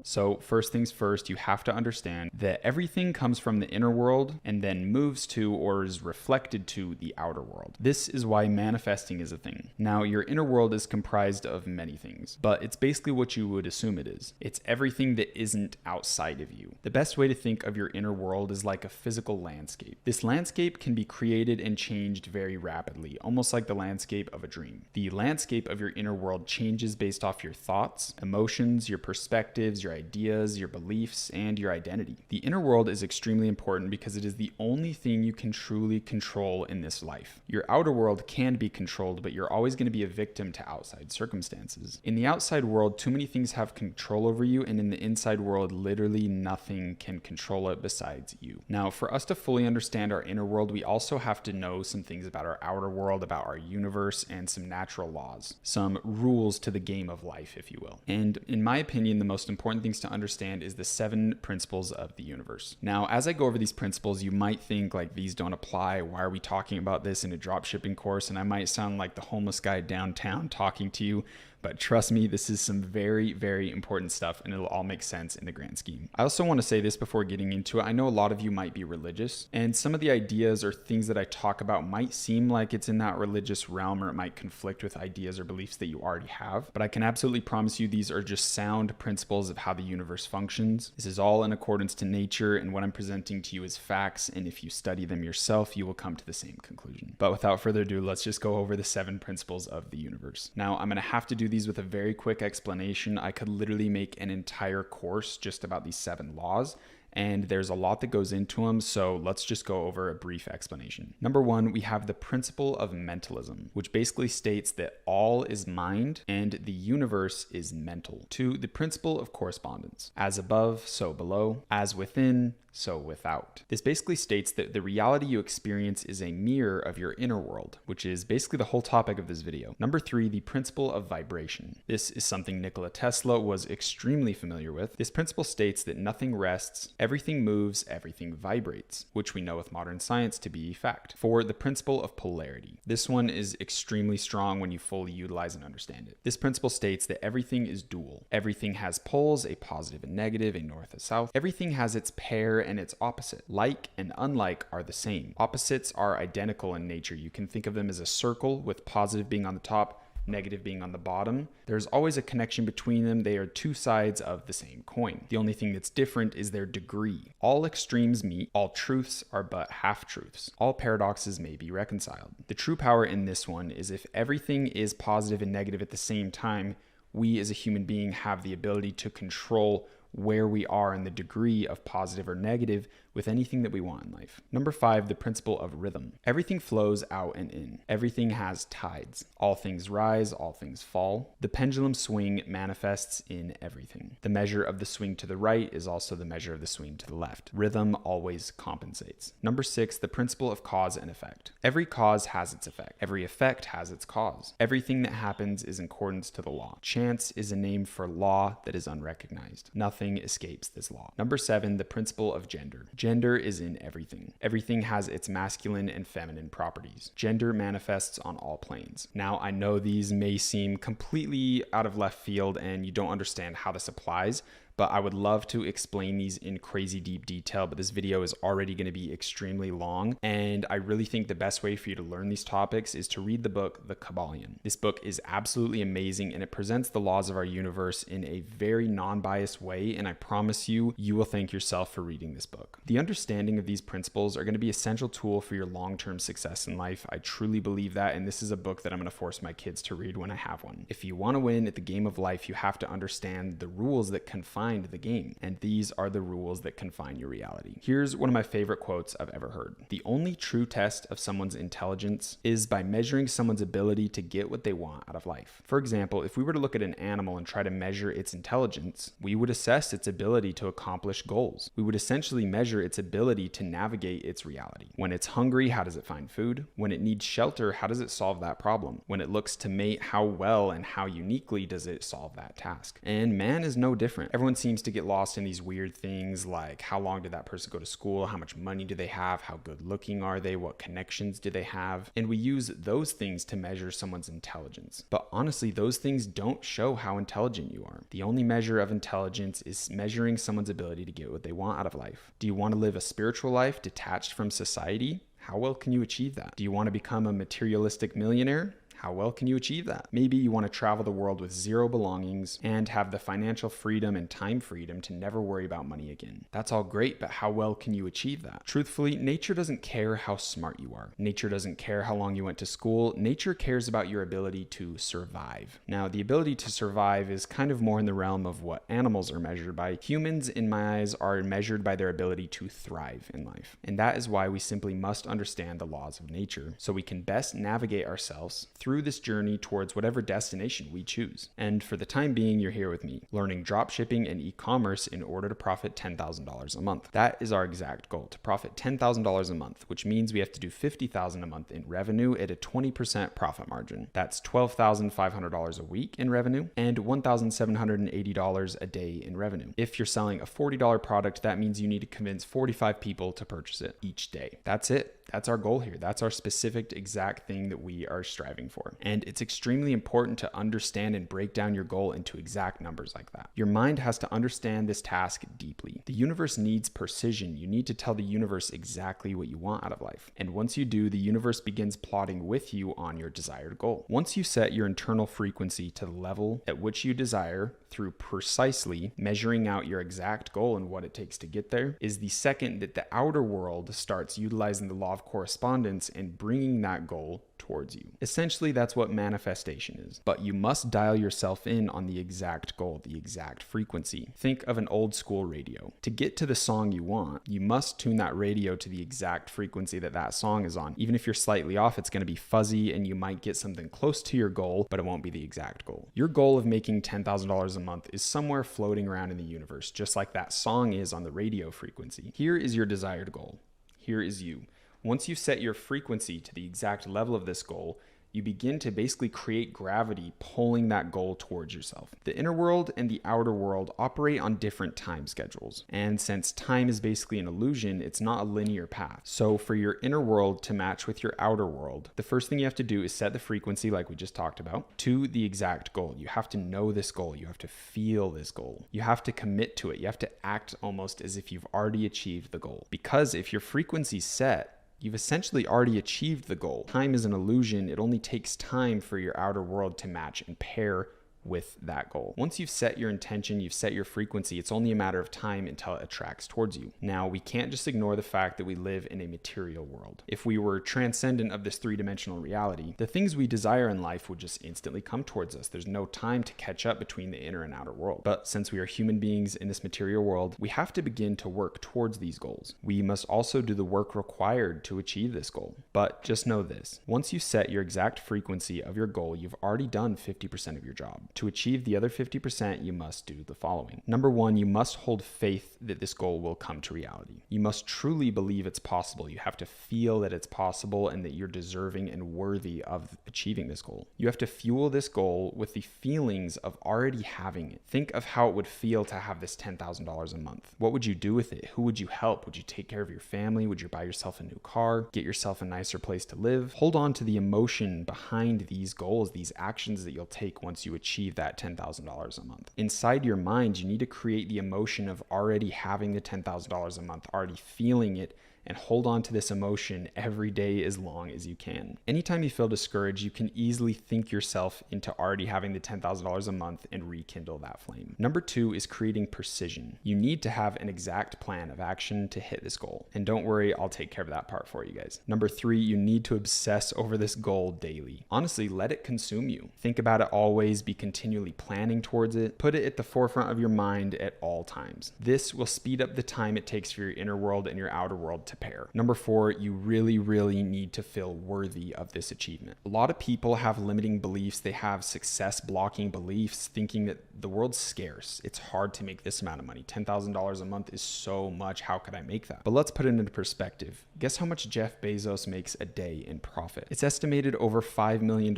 So first things first, you have to understand that everything comes from the inner world and then moves to or is reflected to the outer world. This is why manifesting is a thing. Now, your inner world is comprised of many things, but it's basically what you would assume it is. It's everything that isn't outside of you. The best way to think of your inner world is like a physical landscape. This landscape can be created and changed very rapidly, almost like the landscape of a dream. The landscape of your inner world changes based off your thoughts, emotions, your perspectives, your ideas, your beliefs, and your identity. The inner world is extremely important because it is the only thing you can truly control in this life. Your outer world can be controlled, but you're always going to be a victim to outside circumstances. In the outside world, too many things have control over you, and in the inside world, literally nothing can control it besides you. Now, for us to fully understand our inner world, we also have to know some things about our outer world, about our universe, and some natural laws, some rules to the game of life, if you will. And in my opinion, the most important things to understand is the 7 principles of the universe. Now, as I go over these principles, you might think like these don't apply. Why are we talking about this in a dropshipping course? And I might sound like the homeless guy downtown talking to you. But trust me, this is some very, very important stuff, and it'll all make sense in the grand scheme. I also want to say this before getting into it. I know a lot of you might be religious, and some of the ideas or things that I talk about might seem like it's in that religious realm, or it might conflict with ideas or beliefs that you already have. But I can absolutely promise you these are just sound principles of how the universe functions. This is all in accordance to nature, and what I'm presenting to you is facts, and if you study them yourself, you will come to the same conclusion. But without further ado, let's just go over the 7 principles of the universe. Now, I'm going to have to do these with a very quick explanation. I could literally make an entire course just about these 7 laws, and there's a lot that goes into them, so let's just go over a brief explanation. Number 1, we have the principle of mentalism, which basically states that all is mind and the universe is mental. 2, the principle of correspondence. As above, so below. As within, so without. This basically states that the reality you experience is a mirror of your inner world, which is basically the whole topic of this video. Number 3, the principle of vibration. This is something Nikola Tesla was extremely familiar with. This principle states that nothing rests, everything moves, everything vibrates, which we know with modern science to be fact. 4, the principle of polarity. This one is extremely strong when you fully utilize and understand it. This principle states that everything is dual. Everything has poles, a positive and negative, a north and south. Everything has its pair and its opposite. Like and unlike are the same. Opposites are identical in nature. You can think of them as a circle with positive being on the top, negative being on the bottom. There's always a connection between them. They are 2 sides of the same coin. The only thing that's different is their degree. All extremes meet. All truths are but half-truths. All paradoxes may be reconciled. The true power in this one is if everything is positive and negative at the same time, we as a human being have the ability to control where we are in the degree of positive or negative with anything that we want in life. Number 5, the principle of rhythm. Everything flows out and in. Everything has tides. All things rise, all things fall. The pendulum swing manifests in everything. The measure of the swing to the right is also the measure of the swing to the left. Rhythm always compensates. Number 6, the principle of cause and effect. Every cause has its effect. Every effect has its cause. Everything that happens is in accordance to the law. Chance is a name for law that is unrecognized. Nothing escapes this law. Number 7, the principle of gender. Gender is in everything. Everything has its masculine and feminine properties. Gender manifests on all planes. Now, I know these may seem completely out of left field and you don't understand how this applies, but I would love to explain these in crazy deep detail, but this video is already going to be extremely long, and I really think the best way for you to learn these topics is to read the book, The Kabbalion. This book is absolutely amazing, and it presents the laws of our universe in a very non-biased way, and I promise you, you will thank yourself for reading this book. The understanding of these principles are going to be an essential tool for your long-term success in life. I truly believe that, and this is a book that I'm going to force my kids to read when I have one. If you want to win at the game of life, you have to understand the rules that confine the game, and these are the rules that confine your reality. Here's one of my favorite quotes I've ever heard. The only true test of someone's intelligence is by measuring someone's ability to get what they want out of life. For example, if we were to look at an animal and try to measure its intelligence, we would assess its ability to accomplish goals. We would essentially measure its ability to navigate its reality. When it's hungry, how does it find food? When it needs shelter, how does it solve that problem? When it looks to mate, how well and how uniquely does it solve that task? And man is no different. Everyone seems to get lost in these weird things like how long did that person go to school, how much money do they have, how good looking are they, what connections do they have, and we use those things to measure someone's intelligence. But honestly, those things don't show how intelligent you are. The only measure of intelligence is measuring someone's ability to get what they want out of life. Do you want to live a spiritual life detached from society? How well can you achieve that? Do you want to become a materialistic millionaire? How well can you achieve that? Maybe you want to travel the world with zero belongings and have the financial freedom and time freedom to never worry about money again. That's all great, but how well can you achieve that? Truthfully, nature doesn't care how smart you are. Nature doesn't care how long you went to school. Nature cares about your ability to survive. Now, the ability to survive is kind of more in the realm of what animals are measured by. Humans, in my eyes, are measured by their ability to thrive in life. And that is why we simply must understand the laws of nature so we can best navigate ourselves through this journey towards whatever destination we choose. And for the time being, you're here with me, learning drop shipping and e-commerce in order to profit $10,000 a month. That is our exact goal, to profit $10,000 a month, which means we have to do $50,000 a month in revenue at a 20% profit margin. That's $12,500 a week in revenue and $1,780 a day in revenue. If you're selling a $40 product, that means you need to convince 45 people to purchase it each day. That's it. That's our goal here. That's our specific exact thing that we are striving for. And it's extremely important to understand and break down your goal into exact numbers like that. Your mind has to understand this task deeply. The universe needs precision. You need to tell the universe exactly what you want out of life. And once you do, the universe begins plotting with you on your desired goal. Once you set your internal frequency to the level at which you desire through precisely measuring out your exact goal and what it takes to get there, is the second that the outer world starts utilizing the law of correspondence and bringing that goal towards you. Essentially, that's what manifestation is. But you must dial yourself in on the exact goal, the exact frequency. Think of an old school radio. To get to the song you want, you must tune that radio to the exact frequency that that song is on. Even if you're slightly off, it's going to be fuzzy and you might get something close to your goal, but it won't be the exact goal. Your goal of making $10,000 a month is somewhere floating around in the universe, just like that song is on the radio frequency. Here is your desired goal. Here is you. Once you set your frequency to the exact level of this goal, you begin to basically create gravity pulling that goal towards yourself. The inner world and the outer world operate on different time schedules. And since time is basically an illusion, it's not a linear path. So for your inner world to match with your outer world, the first thing you have to do is set the frequency, like we just talked about, to the exact goal. You have to know this goal. You have to feel this goal. You have to commit to it. You have to act almost as if you've already achieved the goal. Because if your frequency's set, you've essentially already achieved the goal. Time is an illusion. It only takes time for your outer world to match and pair with that goal. Once you've set your intention, you've set your frequency, it's only a matter of time until it attracts towards you. Now, we can't just ignore the fact that we live in a material world. If we were transcendent of this three-dimensional reality, the things we desire in life would just instantly come towards us. There's no time to catch up between the inner and outer world. But since we are human beings in this material world, we have to begin to work towards these goals. We must also do the work required to achieve this goal. But just know this, once you set your exact frequency of your goal, you've already done 50% of your job. To achieve the other 50%, you must do the following. Number one, you must hold faith that this goal will come to reality. You must truly believe it's possible. You have to feel that it's possible and that you're deserving and worthy of achieving this goal. You have to fuel this goal with the feelings of already having it. Think of how it would feel to have this $10,000 a month. What would you do with it? Who would you help? Would you take care of your family? Would you buy yourself a new car? Get yourself a nicer place to live? Hold on to the emotion behind these goals, these actions that you'll take once you achieve that $10,000 a month. Inside your mind, you need to create the emotion of already having the $10,000 a month, already feeling it, and hold on to this emotion every day as long as you can. Anytime you feel discouraged, you can easily think yourself into already having the $10,000 a month and rekindle that flame. Number two is creating precision. You need to have an exact plan of action to hit this goal. And don't worry, I'll take care of that part for you guys. Number three, you need to obsess over this goal daily. Honestly, let it consume you. Think about it always, be continually planning towards it. Put it at the forefront of your mind at all times. This will speed up the time it takes for your inner world and your outer world to pair. Number four, you really need to feel worthy of this achievement. A lot of people have limiting beliefs. They have success blocking beliefs, thinking that the world's scarce. It's hard to make this amount of money. $10,000 a month is so much. How could I make that? But let's put it into perspective. Guess how much Jeff Bezos makes a day in profit? It's estimated over $5 million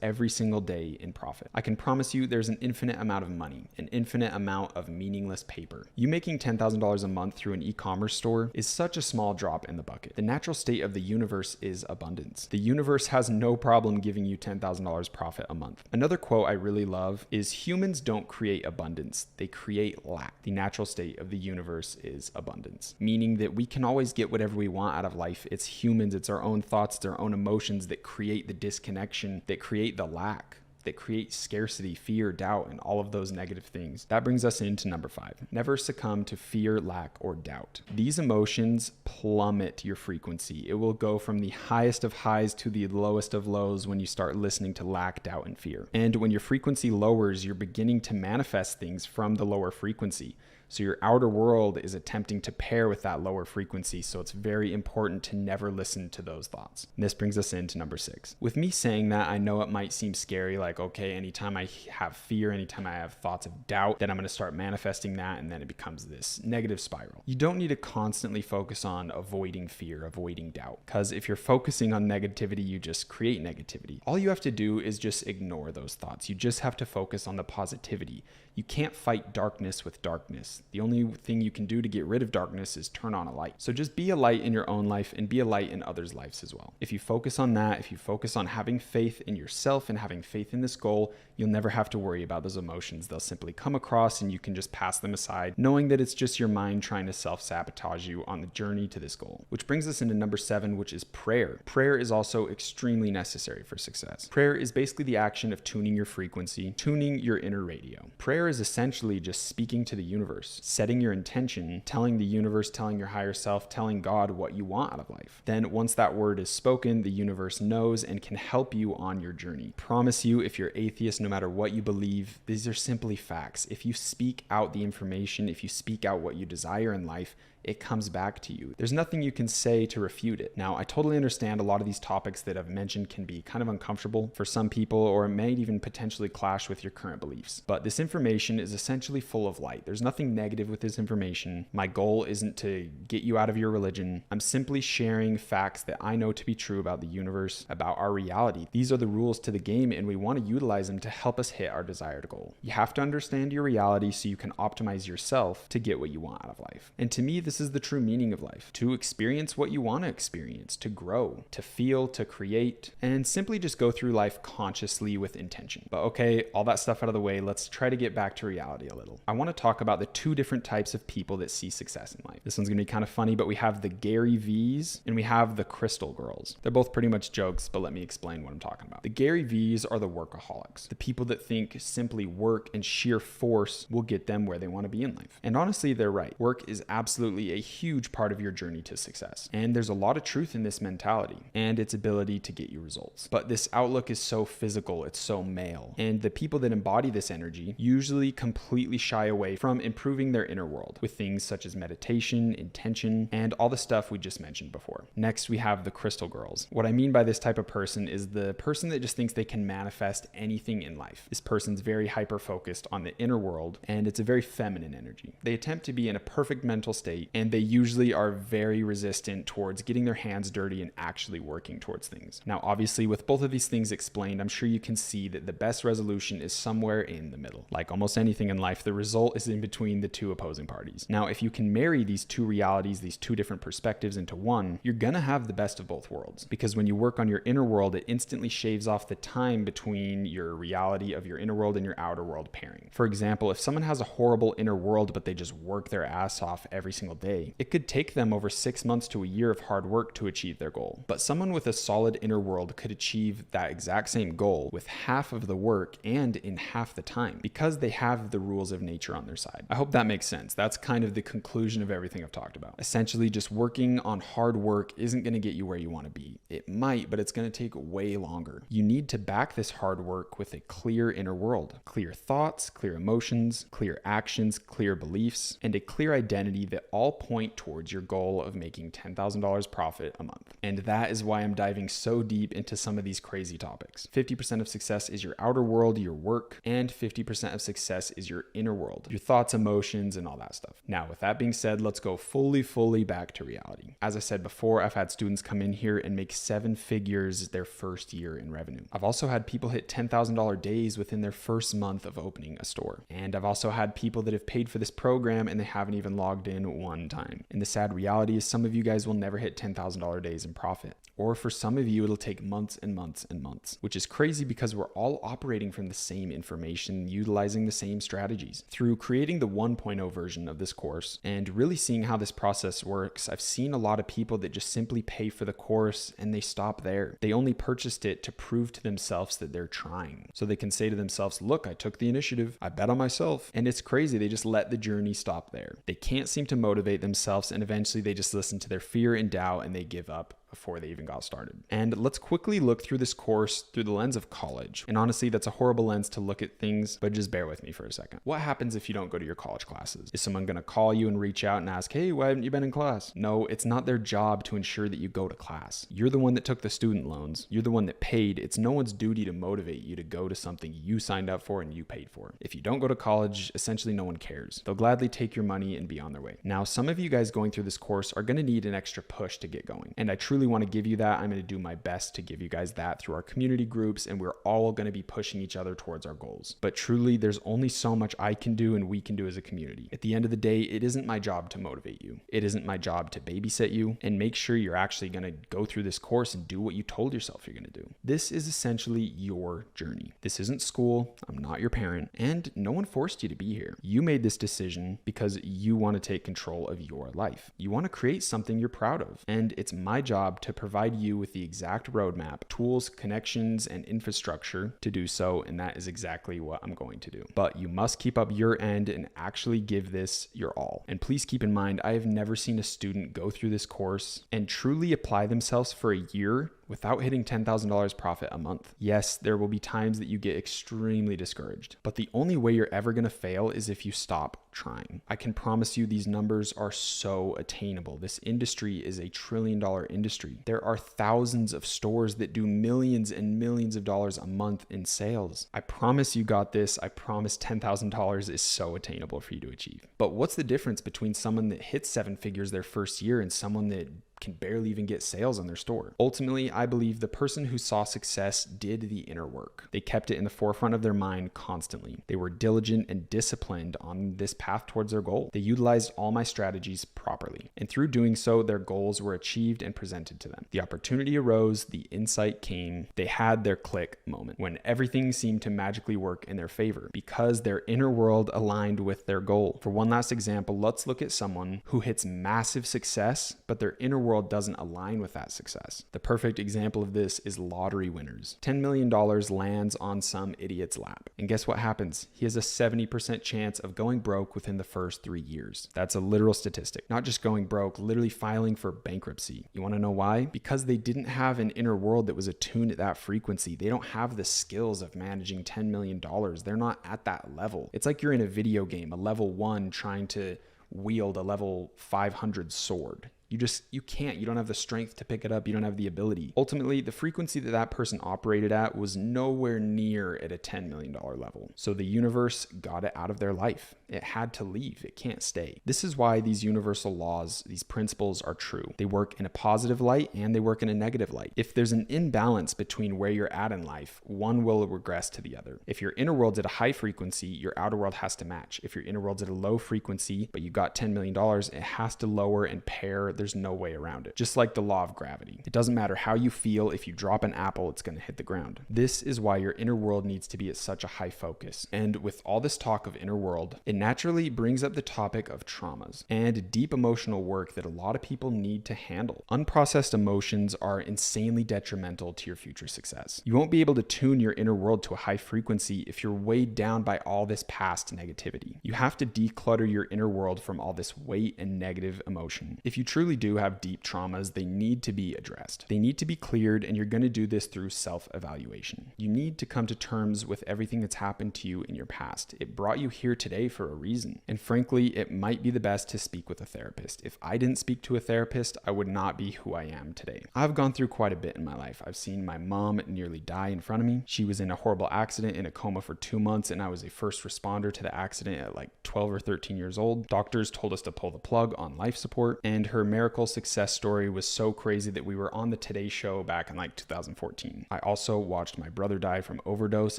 every single day in profit. I can promise you there's an infinite amount of money, an infinite amount of meaningless paper. You making $10,000 a month through an e-commerce store is such a small drop in the bucket. The natural state of the universe is abundance. The universe has no problem giving you $10,000 profit a month. Another quote I really love is, humans don't create abundance, they create lack. The natural state of the universe is abundance, meaning that we can always get whatever we want out of life. It's humans, it's our own thoughts, it's our own emotions that create the disconnection, that create the lack, that create scarcity, fear, doubt, and all of those negative things. That brings us into number 5. Never succumb to fear, lack, or doubt. These emotions plummet your frequency. It will go from the highest of highs to the lowest of lows when you start listening to lack, doubt, and fear. And when your frequency lowers, you're beginning to manifest things from the lower frequency. So your outer world is attempting to pair with that lower frequency. So it's very important to never listen to those thoughts. And this brings us into number 6. With me saying that, I know it might seem scary, like, okay, anytime I have fear, anytime I have thoughts of doubt, then I'm going to start manifesting that, and then it becomes this negative spiral. You don't need to constantly focus on avoiding fear, avoiding doubt, because if you're focusing on negativity, you just create negativity. All you have to do is just ignore those thoughts. You just have to focus on the positivity. You can't fight darkness with darkness. The only thing you can do to get rid of darkness is turn on a light. So just be a light in your own life and be a light in others' lives as well. If you focus on that, if you focus on having faith in yourself and having faith in this goal, you'll never have to worry about those emotions. They'll simply come across and you can just pass them aside, knowing that it's just your mind trying to self-sabotage you on the journey to this goal. Which brings us into number 7, which is prayer. Prayer is also extremely necessary for success. Prayer is basically the action of tuning your frequency, tuning your inner radio. Prayer is essentially just speaking to the universe, setting your intention, telling the universe, telling your higher self, telling God what you want out of life. Then once that word is spoken, the universe knows and can help you on your journey. Promise you, if you're atheist, no matter what you believe, these are simply facts. If you speak out the information, if you speak out what you desire in life, it comes back to you. There's nothing you can say to refute it. Now, I totally understand a lot of these topics that I've mentioned can be kind of uncomfortable for some people, or it may even potentially clash with your current beliefs. But this information is essentially full of light. There's nothing negative with this information. My goal isn't to get you out of your religion. I'm simply sharing facts that I know to be true about the universe, about our reality. These are the rules to the game, and we want to utilize them to help us hit our desired goal. You have to understand your reality so you can optimize yourself to get what you want out of life. And to me, this is the true meaning of life: to experience what you want to experience, to grow, to feel, to create, and simply just go through life consciously with intention. But okay, all that stuff out of the way, let's try to get back to reality a little. I want to talk about the 2 different types of people that see success in life. This one's gonna be kind of funny, but we have the Gary V's and we have the Crystal Girls. They're both pretty much jokes, but let me explain what I'm talking about. The Gary V's are the workaholics, the people that think simply work and sheer force will get them where they want to be in life. And honestly, they're right. Work is absolutely a huge part of your journey to success. And there's a lot of truth in this mentality and its ability to get you results. But this outlook is so physical, it's so male. And the people that embody this energy usually completely shy away from improving their inner world with things such as meditation, intention, and all the stuff we just mentioned before. Next, we have the Crystal Girls. What I mean by this type of person is the person that just thinks they can manifest anything in life. This person's very hyper-focused on the inner world, and it's a very feminine energy. They attempt to be in a perfect mental state, and they usually are very resistant towards getting their hands dirty and actually working towards things. Now, obviously, with both of these things explained, I'm sure you can see that the best resolution is somewhere in the middle. Like almost anything in life, the result is in between the 2 opposing parties. Now, if you can marry these 2 realities, these 2 different perspectives into one, you're gonna have the best of both worlds. Because when you work on your inner world, it instantly shaves off the time between your reality of your inner world and your outer world pairing. For example, if someone has a horrible inner world, but they just work their ass off every single day, it could take them over 6 months to a year of hard work to achieve their goal. But someone with a solid inner world could achieve that exact same goal with half of the work and in half the time, because they have the rules of nature on their side. I hope that makes sense. That's kind of the conclusion of everything I've talked about. Essentially, just working on hard work isn't going to get you where you want to be. It might, but it's going to take way longer. You need to back this hard work with a clear inner world, clear thoughts, clear emotions, clear actions, clear beliefs, and a clear identity that all point towards your goal of making $10,000 profit a month. And that is why I'm diving so deep into some of these crazy topics. 50% of success is your outer world, your work, and 50% of success is your inner world, your thoughts, emotions, and all that stuff. Now, with that being said, let's go fully back to reality. As I said before, I've had students come in here and make 7 figures their first year in revenue. I've also had people hit $10,000 days within their first month of opening a store. And I've also had people that have paid for this program and they haven't even logged in one one time. And the sad reality is some of you guys will never hit $10,000 days in profit. Or for some of you, it'll take months and months and months, which is crazy because we're all operating from the same information, utilizing the same strategies. Through creating the 1.0 version of this course and really seeing how this process works, I've seen a lot of people that just simply pay for the course and they stop there. They only purchased it to prove to themselves that they're trying. So they can say to themselves, look, I took the initiative, I bet on myself. And it's crazy, they just let the journey stop there. They can't seem to motivate themselves, and eventually they just listen to their fear and doubt and they give up before they even got started. And let's quickly look through this course through the lens of college. And honestly, that's a horrible lens to look at things, but just bear with me for a second. What happens if you don't go to your college classes? Is someone gonna call you and reach out and ask, hey, why haven't you been in class? No, it's not their job to ensure that you go to class. You're the one that took the student loans. You're the one that paid. It's no one's duty to motivate you to go to something you signed up for and you paid for. If you don't go to college, essentially no one cares. They'll gladly take your money and be on their way. Now, some of you guys going through this course are gonna need an extra push to get going. And I truly want to give you that. I'm going to do my best to give you guys that through our community groups, and we're all going to be pushing each other towards our goals. But truly, there's only so much I can do and we can do as a community. At the end of the day, it isn't my job to motivate you. It isn't my job to babysit you and make sure you're actually going to go through this course and do what you told yourself you're going to do. This is essentially your journey. This isn't school. I'm not your parent, and no one forced you to be here. You made this decision because you want to take control of your life. You want to create something you're proud of, and it's my job to provide you with the exact roadmap, tools, connections, and infrastructure to do so, and that is exactly what I'm going to do. But you must keep up your end and actually give this your all. And please keep in mind, I have never seen a student go through this course and truly apply themselves for a year without hitting $10,000 profit a month. Yes, there will be times that you get extremely discouraged, but the only way you're ever going to fail is if you stop trying. I can promise you these numbers are so attainable. This industry is a $1 trillion industry. There are thousands of stores that do millions and millions of dollars a month in sales. I promise you got this. I promise $10,000 is so attainable for you to achieve. But what's the difference between someone that hits 7 figures their first year and someone that can barely even get sales on their store? Ultimately, I believe the person who saw success did the inner work. They kept it in the forefront of their mind constantly. They were diligent and disciplined on this path towards their goal. They utilized all my strategies properly, and through doing so, their goals were achieved and presented to them. The opportunity arose, the insight came, they had their click moment when everything seemed to magically work in their favor because their inner world aligned with their goal. For one last example, let's look at someone who hits massive success, but their inner world doesn't align with that success. The perfect example of this is lottery winners. $10 million lands on some idiot's lap. And guess what happens? He has a 70% chance of going broke within the first 3 years. That's a literal statistic. Not just going broke, literally filing for bankruptcy. You want to know why? Because they didn't have an inner world that was attuned at that frequency. They don't have the skills of managing $10 million. They're not at that level. It's like you're in a video game, a level 1 trying to wield a level 500 sword. You can't. You don't have the strength to pick it up. You don't have the ability. Ultimately, the frequency that that person operated at was nowhere near at a $10 million level. So the universe got it out of their life. It had to leave. It can't stay. This is why these universal laws, these principles are true. They work in a positive light and they work in a negative light. If there's an imbalance between where you're at in life, one will regress to the other. If your inner world's at a high frequency, your outer world has to match. If your inner world's at a low frequency, but you got $10 million, it has to lower and pair. There's no way around it. Just like the law of gravity. It doesn't matter how you feel. If you drop an apple, it's going to hit the ground. This is why your inner world needs to be at such a high focus. And with all this talk of inner world, it naturally brings up the topic of traumas and deep emotional work that a lot of people need to handle. Unprocessed emotions are insanely detrimental to your future success. You won't be able to tune your inner world to a high frequency if you're weighed down by all this past negativity. You have to declutter your inner world from all this weight and negative emotion. If you truly do have deep traumas, they need to be addressed. They need to be cleared, and you're going to do this through self-evaluation. You need to come to terms with everything that's happened to you in your past. It brought you here today for a reason. And frankly, it might be the best to speak with a therapist. If I didn't speak to a therapist, I would not be who I am today. I've gone through quite a bit in my life. I've seen my mom nearly die in front of me. She was in a horrible accident in a coma for 2 months, and I was a first responder to the accident at like 12 or 13 years old. Doctors told us to pull the plug on life support, and her miracle success story was so crazy that we were on the Today Show back in like 2014. I also watched my brother die from overdose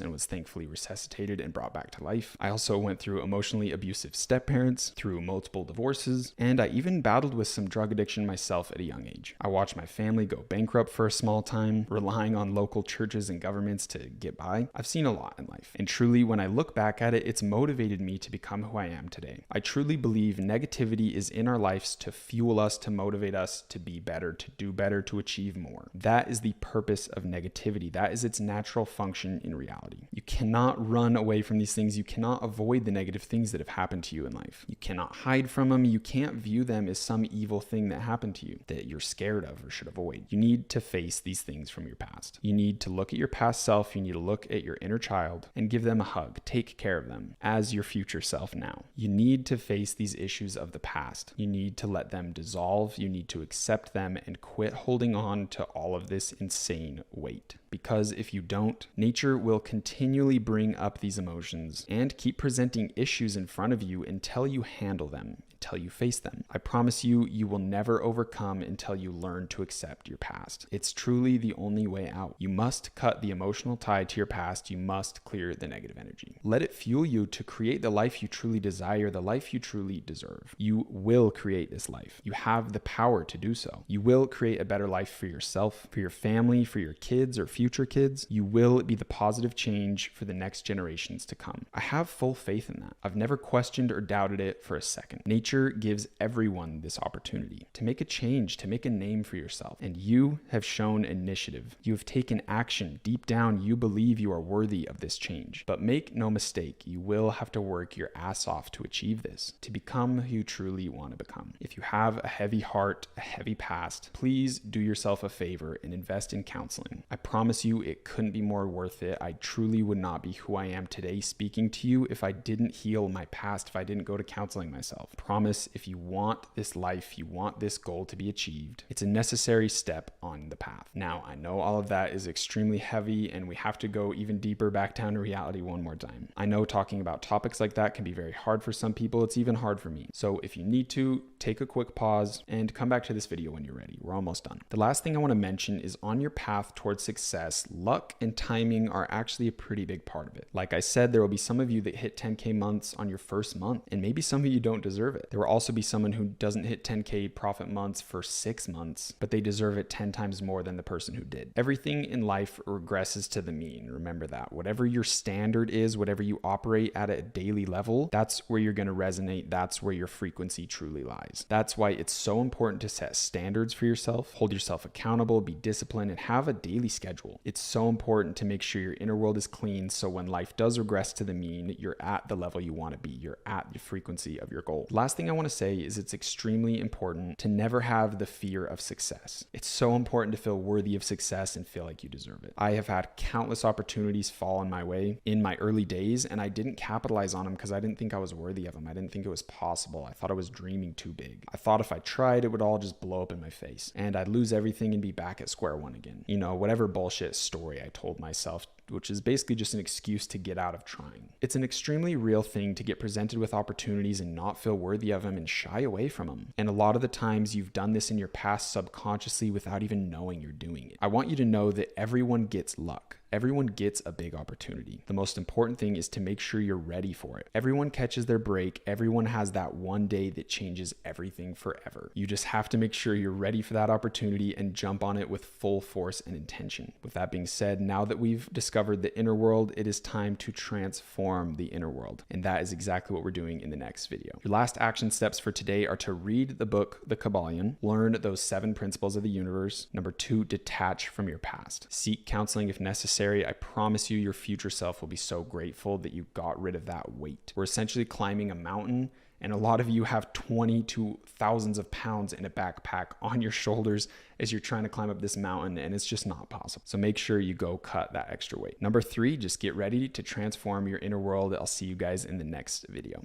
and was thankfully resuscitated and brought back to life. I also went through emotionally emotionally abusive step-parents, through multiple divorces, and I even battled with some drug addiction myself at a young age. I watched my family go bankrupt for a small time, relying on local churches and governments to get by. I've seen a lot in life, and truly, when I look back at it, it's motivated me to become who I am today. I truly believe negativity is in our lives to fuel us, to motivate us to be better, to do better, to achieve more. That is the purpose of negativity. That is its natural function in reality. You cannot run away from these things. You cannot avoid the negative things that have happened to you in life. You cannot hide from them. You can't view them as some evil thing that happened to you that you're scared of or should avoid. You need to face these things from your past. You need to look at your past self. You need to look at your inner child and give them a hug. Take care of them as your future self now. You need to face these issues of the past. You need to let them dissolve. You need to accept them and quit holding on to all of this insane weight. Because if you don't, nature will continually bring up these emotions and keep presenting issues in front of you until you handle them, until you face them. I promise you, you will never overcome until you learn to accept your past. It's truly the only way out. You must cut the emotional tie to your past. You must clear the negative energy. Let it fuel you to create the life you truly desire, the life you truly deserve. You will create this life. You have the power to do so. You will create a better life for yourself, for your family, for your kids or future kids. You will be the positive change for the next generations to come. I have full faith in that. I've never questioned or doubted it for a second. Nature gives everyone this opportunity to make a change, to make a name for yourself. And you have shown initiative. You have taken action. Deep down, you believe you are worthy of this change. But make no mistake, you will have to work your ass off to achieve this, to become who you truly want to become. If you have a heavy heart, a heavy past, please do yourself a favor and invest in counseling. I promise you it couldn't be more worth it. I truly would not be who I am today speaking to you if I didn't heal my past, if I didn't go to counseling myself. Promise, if you want this life, you want this goal to be achieved, it's a necessary step on the path. Now, I know all of that is extremely heavy and we have to go even deeper back down to reality one more time. I know talking about topics like that can be very hard for some people. It's even hard for me. So if you need to, take a quick pause and come back to this video when you're ready. We're almost done. The last thing I want to mention is on your path towards success, luck and timing are actually a pretty big part of it. Like I said, there will be some of you that hit 10K months on your first month, and maybe some of you don't deserve it. There will also be someone who doesn't hit 10K profit months for 6 months, but they deserve it 10 times more than the person who did. Everything in life regresses to the mean. Remember that. Whatever your standard is, whatever you operate at a daily level, that's where you're going to resonate. That's where your frequency truly lies. That's why it's so important to set standards for yourself, hold yourself accountable, be disciplined, and have a daily schedule. It's so important to make sure your inner world is clean so when life does regress to the mean, you're at the level you want to be. You're at the frequency of your goal. Last thing I want to say is it's extremely important to never have the fear of success. It's so important to feel worthy of success and feel like you deserve it. I have had countless opportunities fall in my way in my early days, and I didn't capitalize on them because I didn't think I was worthy of them. I didn't think it was possible. I thought I was dreaming too big. I thought if I tried, it would all just blow up in my face and I'd lose everything and be back at square one again. You know, whatever bullshit story I told myself, which is basically just an excuse to get out of trying. It's an extremely real thing to get presented with opportunities and not feel worthy of them and shy away from them. And a lot of the times you've done this in your past subconsciously without even knowing you're doing it. I want you to know that everyone gets luck. Everyone gets a big opportunity. The most important thing is to make sure you're ready for it. Everyone catches their break. Everyone has that one day that changes everything forever. You just have to make sure you're ready for that opportunity and jump on it with full force and intention. With that being said, now that we've discovered the inner world, it is time to transform the inner world. And that is exactly what we're doing in the next video. Your last action steps for today are to read the book, The Kabbalion, learn those 7 principles of the universe. Number 2, detach from your past. Seek counseling if necessary. I promise you, your future self will be so grateful that you got rid of that weight. We're essentially climbing a mountain, and a lot of you have 20 to thousands of pounds in a backpack on your shoulders as you're trying to climb up this mountain, and it's just not possible. So make sure you go cut that extra weight. Number 3, just get ready to transform your inner world. I'll see you guys in the next video.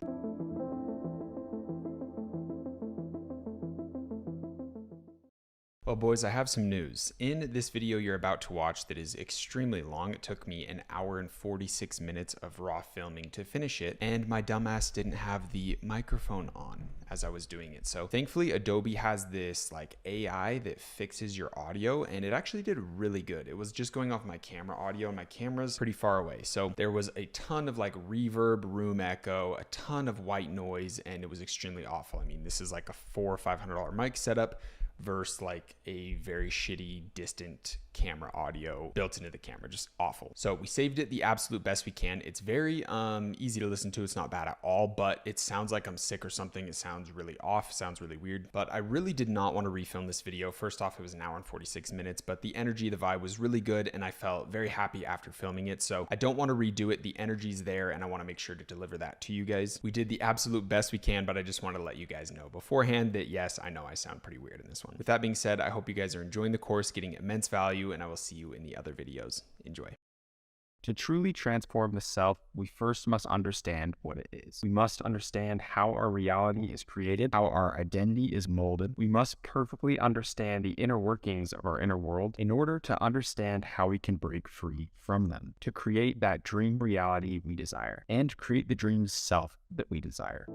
Well, boys, I have some news. In this video you're about to watch that is extremely long, it took me an hour and 46 minutes of raw filming to finish it, and my dumbass didn't have the microphone on as I was doing it. So thankfully, Adobe has this like AI that fixes your audio, and it actually did really good. It was just going off my camera audio, and my camera's pretty far away. So there was a ton of like reverb, room echo, a ton of white noise, and it was extremely awful. I mean, this is like a $400 or $500 mic setup versus like a very shitty distant camera audio built into the camera, just awful. So we saved it the absolute best we can. It's very easy to listen to. It's not bad at all, but it sounds like I'm sick or something. It sounds really off, sounds really weird, but I really did not want to refilm this video. First off, it was an hour and 46 minutes, but the energy, the vibe was really good, and I felt very happy after filming it. So I don't want to redo it. The energy's there, and I want to make sure to deliver that to you guys. We did the absolute best we can, but I just wanted to let you guys know beforehand that yes, I know I sound pretty weird in this one. With that being said, I hope you guys are enjoying the course, getting immense value, and I will see you in the other videos. Enjoy. To truly transform the self, we first must understand what it is. We must understand how our reality is created, how our identity is molded. We must perfectly understand the inner workings of our inner world in order to understand how we can break free from them, to create that dream reality we desire, and create the dream self that we desire.